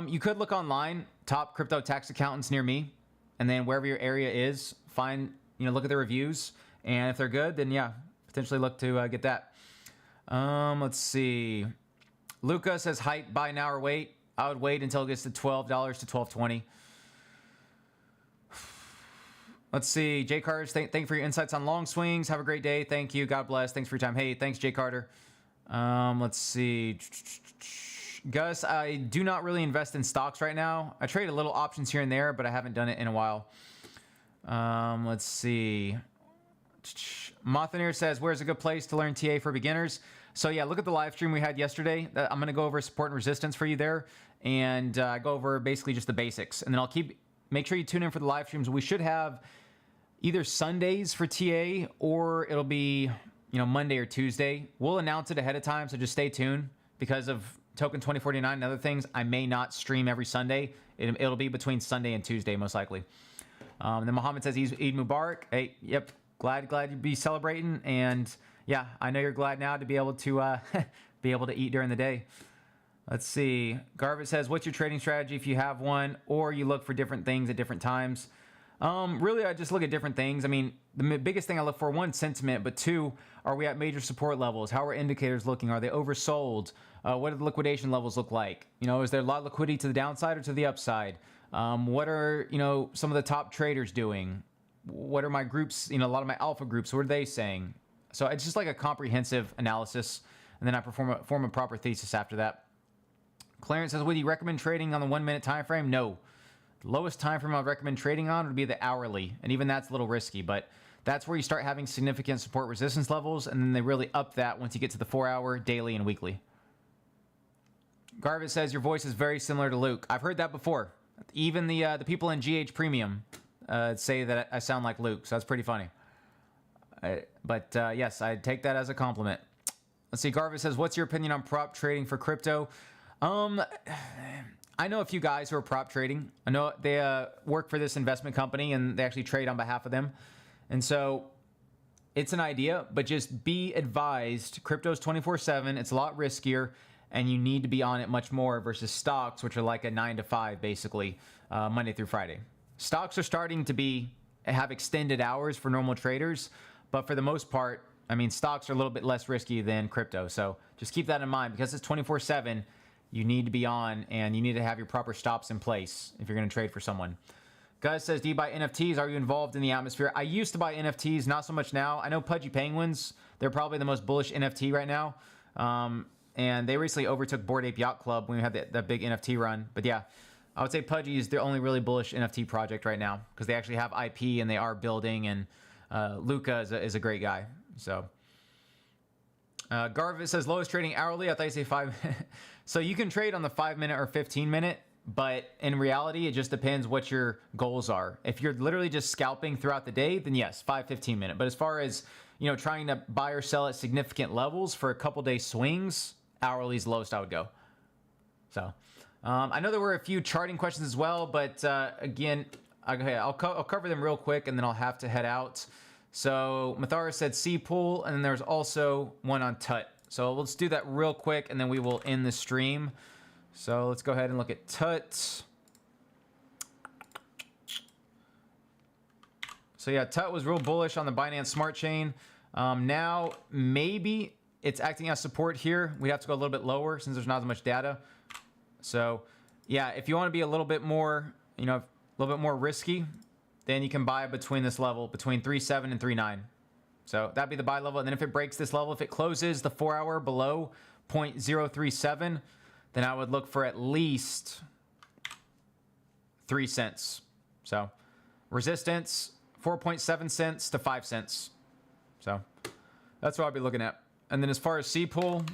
You could look online, top crypto tax accountants near me, and then wherever your area is, look at the reviews, and if they're good, then yeah, potentially look to get that. Let's see. Luca says, hype, buy now or wait. I would wait until it gets to $12 to $12.20. Let's see. Jay Carter, thank you for your insights on long swings. Have a great day. Thank you. God bless. Thanks for your time. Hey, thanks, Jay Carter. Let's see. Gus, I do not really invest in stocks right now. I trade a little options here and there, but I haven't done it in a while. Let's see. Mothanier says, where's a good place to learn TA for beginners? So yeah, look at the live stream we had yesterday. I'm going to go over support and resistance for you there, and go over basically just the basics. And then make sure you tune in for the live streams. We should have either Sundays for TA, or it'll be Monday or Tuesday. We'll announce it ahead of time, so just stay tuned. Because of Token 2049 and other things, I may not stream every Sunday. It'll be between Sunday and Tuesday, most likely. Then Muhammad says, Eid Mubarak. Hey, yep, glad you'd be celebrating. And yeah, I know you're glad now to be able to be able to eat during the day. Let's see. Garvit says, what's your trading strategy if you have one, or you look for different things at different times? Really, I just look at different things. I mean, the biggest thing I look for, one, sentiment, but two, are we at major support levels? How are indicators looking? Are they oversold? What do the liquidation levels look like? You know, is there a lot of liquidity to the downside or to the upside? What are, you know, some of the top traders doing? What are my groups, you know, a lot of my alpha groups, what are they saying? So it's just like a comprehensive analysis, and then I form a proper thesis after that. Clarence says, would you recommend trading on the 1 minute time frame? No. The lowest time frame I'd recommend trading on would be the hourly, and even that's a little risky, but that's where you start having significant support resistance levels, and then they really up that once you get to the 4 hour, daily, and weekly. Garvis says, your voice is very similar to Luke. I've heard that before. Even the people in GH Premium say that I sound like Luke, so that's pretty funny. But yes, I take that as a compliment. Let's see, Garvis says, what's your opinion on prop trading for crypto? I know a few guys who are prop trading. I know they work for this investment company, and they actually trade on behalf of them. And so it's an idea, but just be advised, crypto's 24/7. It's a lot riskier, and you need to be on it much more versus stocks, which are like a 9 to 5, basically, Monday through Friday. Stocks are starting to have extended hours for normal traders, but for the most part, I mean, stocks are a little bit less risky than crypto. So just keep that in mind. Because it's 24/7, you need to be on, and you need to have your proper stops in place if you're going to trade for someone. Gus says, do you buy NFTs? Are you involved in the atmosphere? I used to buy NFTs, not so much now. I know Pudgy Penguins, they're probably the most bullish NFT right now. And they recently overtook Bored Ape Yacht Club when we had that big NFT run. But yeah, I would say Pudgy is the only really bullish NFT project right now, because they actually have IP and they are building, and Luca is a great guy. So Garvis says, lowest trading hourly. I thought you say 5. So you can trade on the 5 minute or 15 minute, but in reality, it just depends what your goals are. If you're literally just scalping throughout the day, then yes, 5-15 minute. But as far as, you know, trying to buy or sell at significant levels for a couple day swings, hourly is the lowest I would go. So I know there were a few charting questions as well, but again, okay, I'll cover them real quick, and then I'll have to head out. So Mathara said C-Pool, and then there's also one on TUT. So let's do that real quick, and then we will end the stream. So let's go ahead and look at TUT. So yeah, TUT was real bullish on the Binance Smart Chain. Now maybe it's acting as support here. We have to go a little bit lower since there's not as much data. So yeah, if you want to be a little bit more, you know, a little bit more risky, then you can buy between this level, between 3.7 and 3.9. So that'd be the buy level. And then if it breaks this level, if it closes the 4 hour below 0.037, then I would look for at least 3 cents. So resistance, 4.7 cents to 5 cents. So that's what I'd be looking at. And then as far as C-Pool,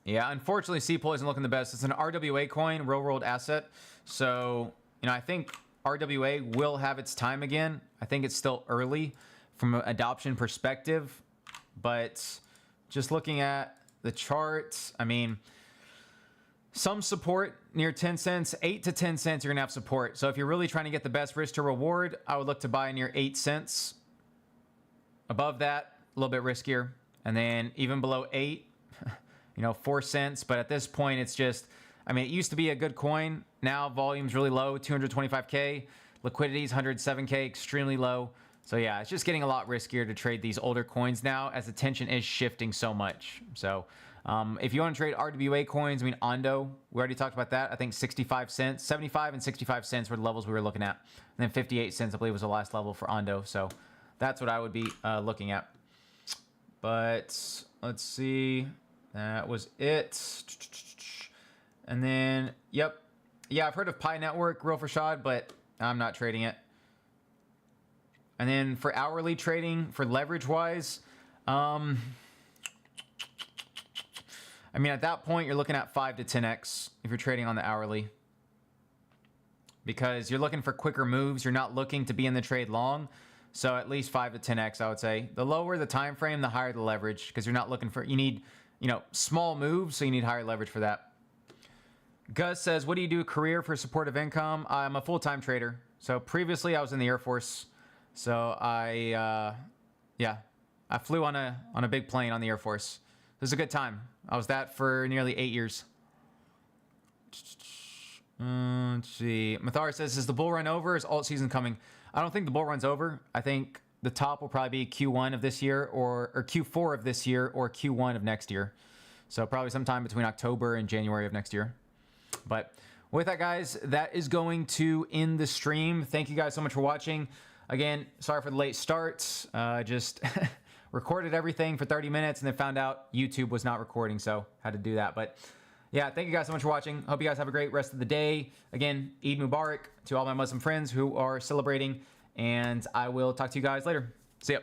yeah, unfortunately, C-Pool isn't looking the best. It's an RWA coin, real world asset. So, you know, I think RWA will have its time again. I think it's still early from an adoption perspective. But just looking at the chart, I mean, some support near 10 cents, 8 to 10 cents, you're going to have support. So if you're really trying to get the best risk to reward, I would look to buy near 8 cents. Above that, a little bit riskier. And then even below 8, you know, 4 cents. But at this point, it's just, I mean, it used to be a good coin. Now volume's really low, 225K. Liquidity's 107K, extremely low. So yeah, it's just getting a lot riskier to trade these older coins now as attention is shifting so much. So if you want to trade RWA coins, I mean, Ondo, we already talked about that. I think 65 cents, 75 and 65 cents were the levels we were looking at. And then 58 cents, I believe, was the last level for Ondo. So that's what I would be looking at. But let's see. That was it. And then, yep. Yeah, I've heard of Pi Network, Real Farshad, but I'm not trading it. And then for hourly trading, for leverage-wise, I mean, at that point, you're looking at 5 to 10x if you're trading on the hourly. Because you're looking for quicker moves. You're not looking to be in the trade long. So at least 5 to 10x, I would say. The lower the time frame, the higher the leverage. Because you're not looking for, you need, you know, small moves, so you need higher leverage for that. Gus says, what do you do career for supportive income? I'm a full-time trader. So previously, I was in the Air Force. So I flew on a big plane on the Air Force. It was a good time. I was that for nearly 8 years. Let's see. Mathar says, is the bull run over? Is alt season coming? I don't think the bull run's over. I think the top will probably be Q1 of this year or Q4 of this year or Q1 of next year. So probably sometime between October and January of next year. But with that, guys, that is going to end the stream. Thank you guys so much for watching. Again, sorry for the late start. Just recorded everything for 30 minutes and then found out YouTube was not recording, so had to do that. But yeah, thank you guys so much for watching. Hope you guys have a great rest of the day. Again, Eid Mubarak to all my Muslim friends who are celebrating, and I will talk to you guys later. See ya.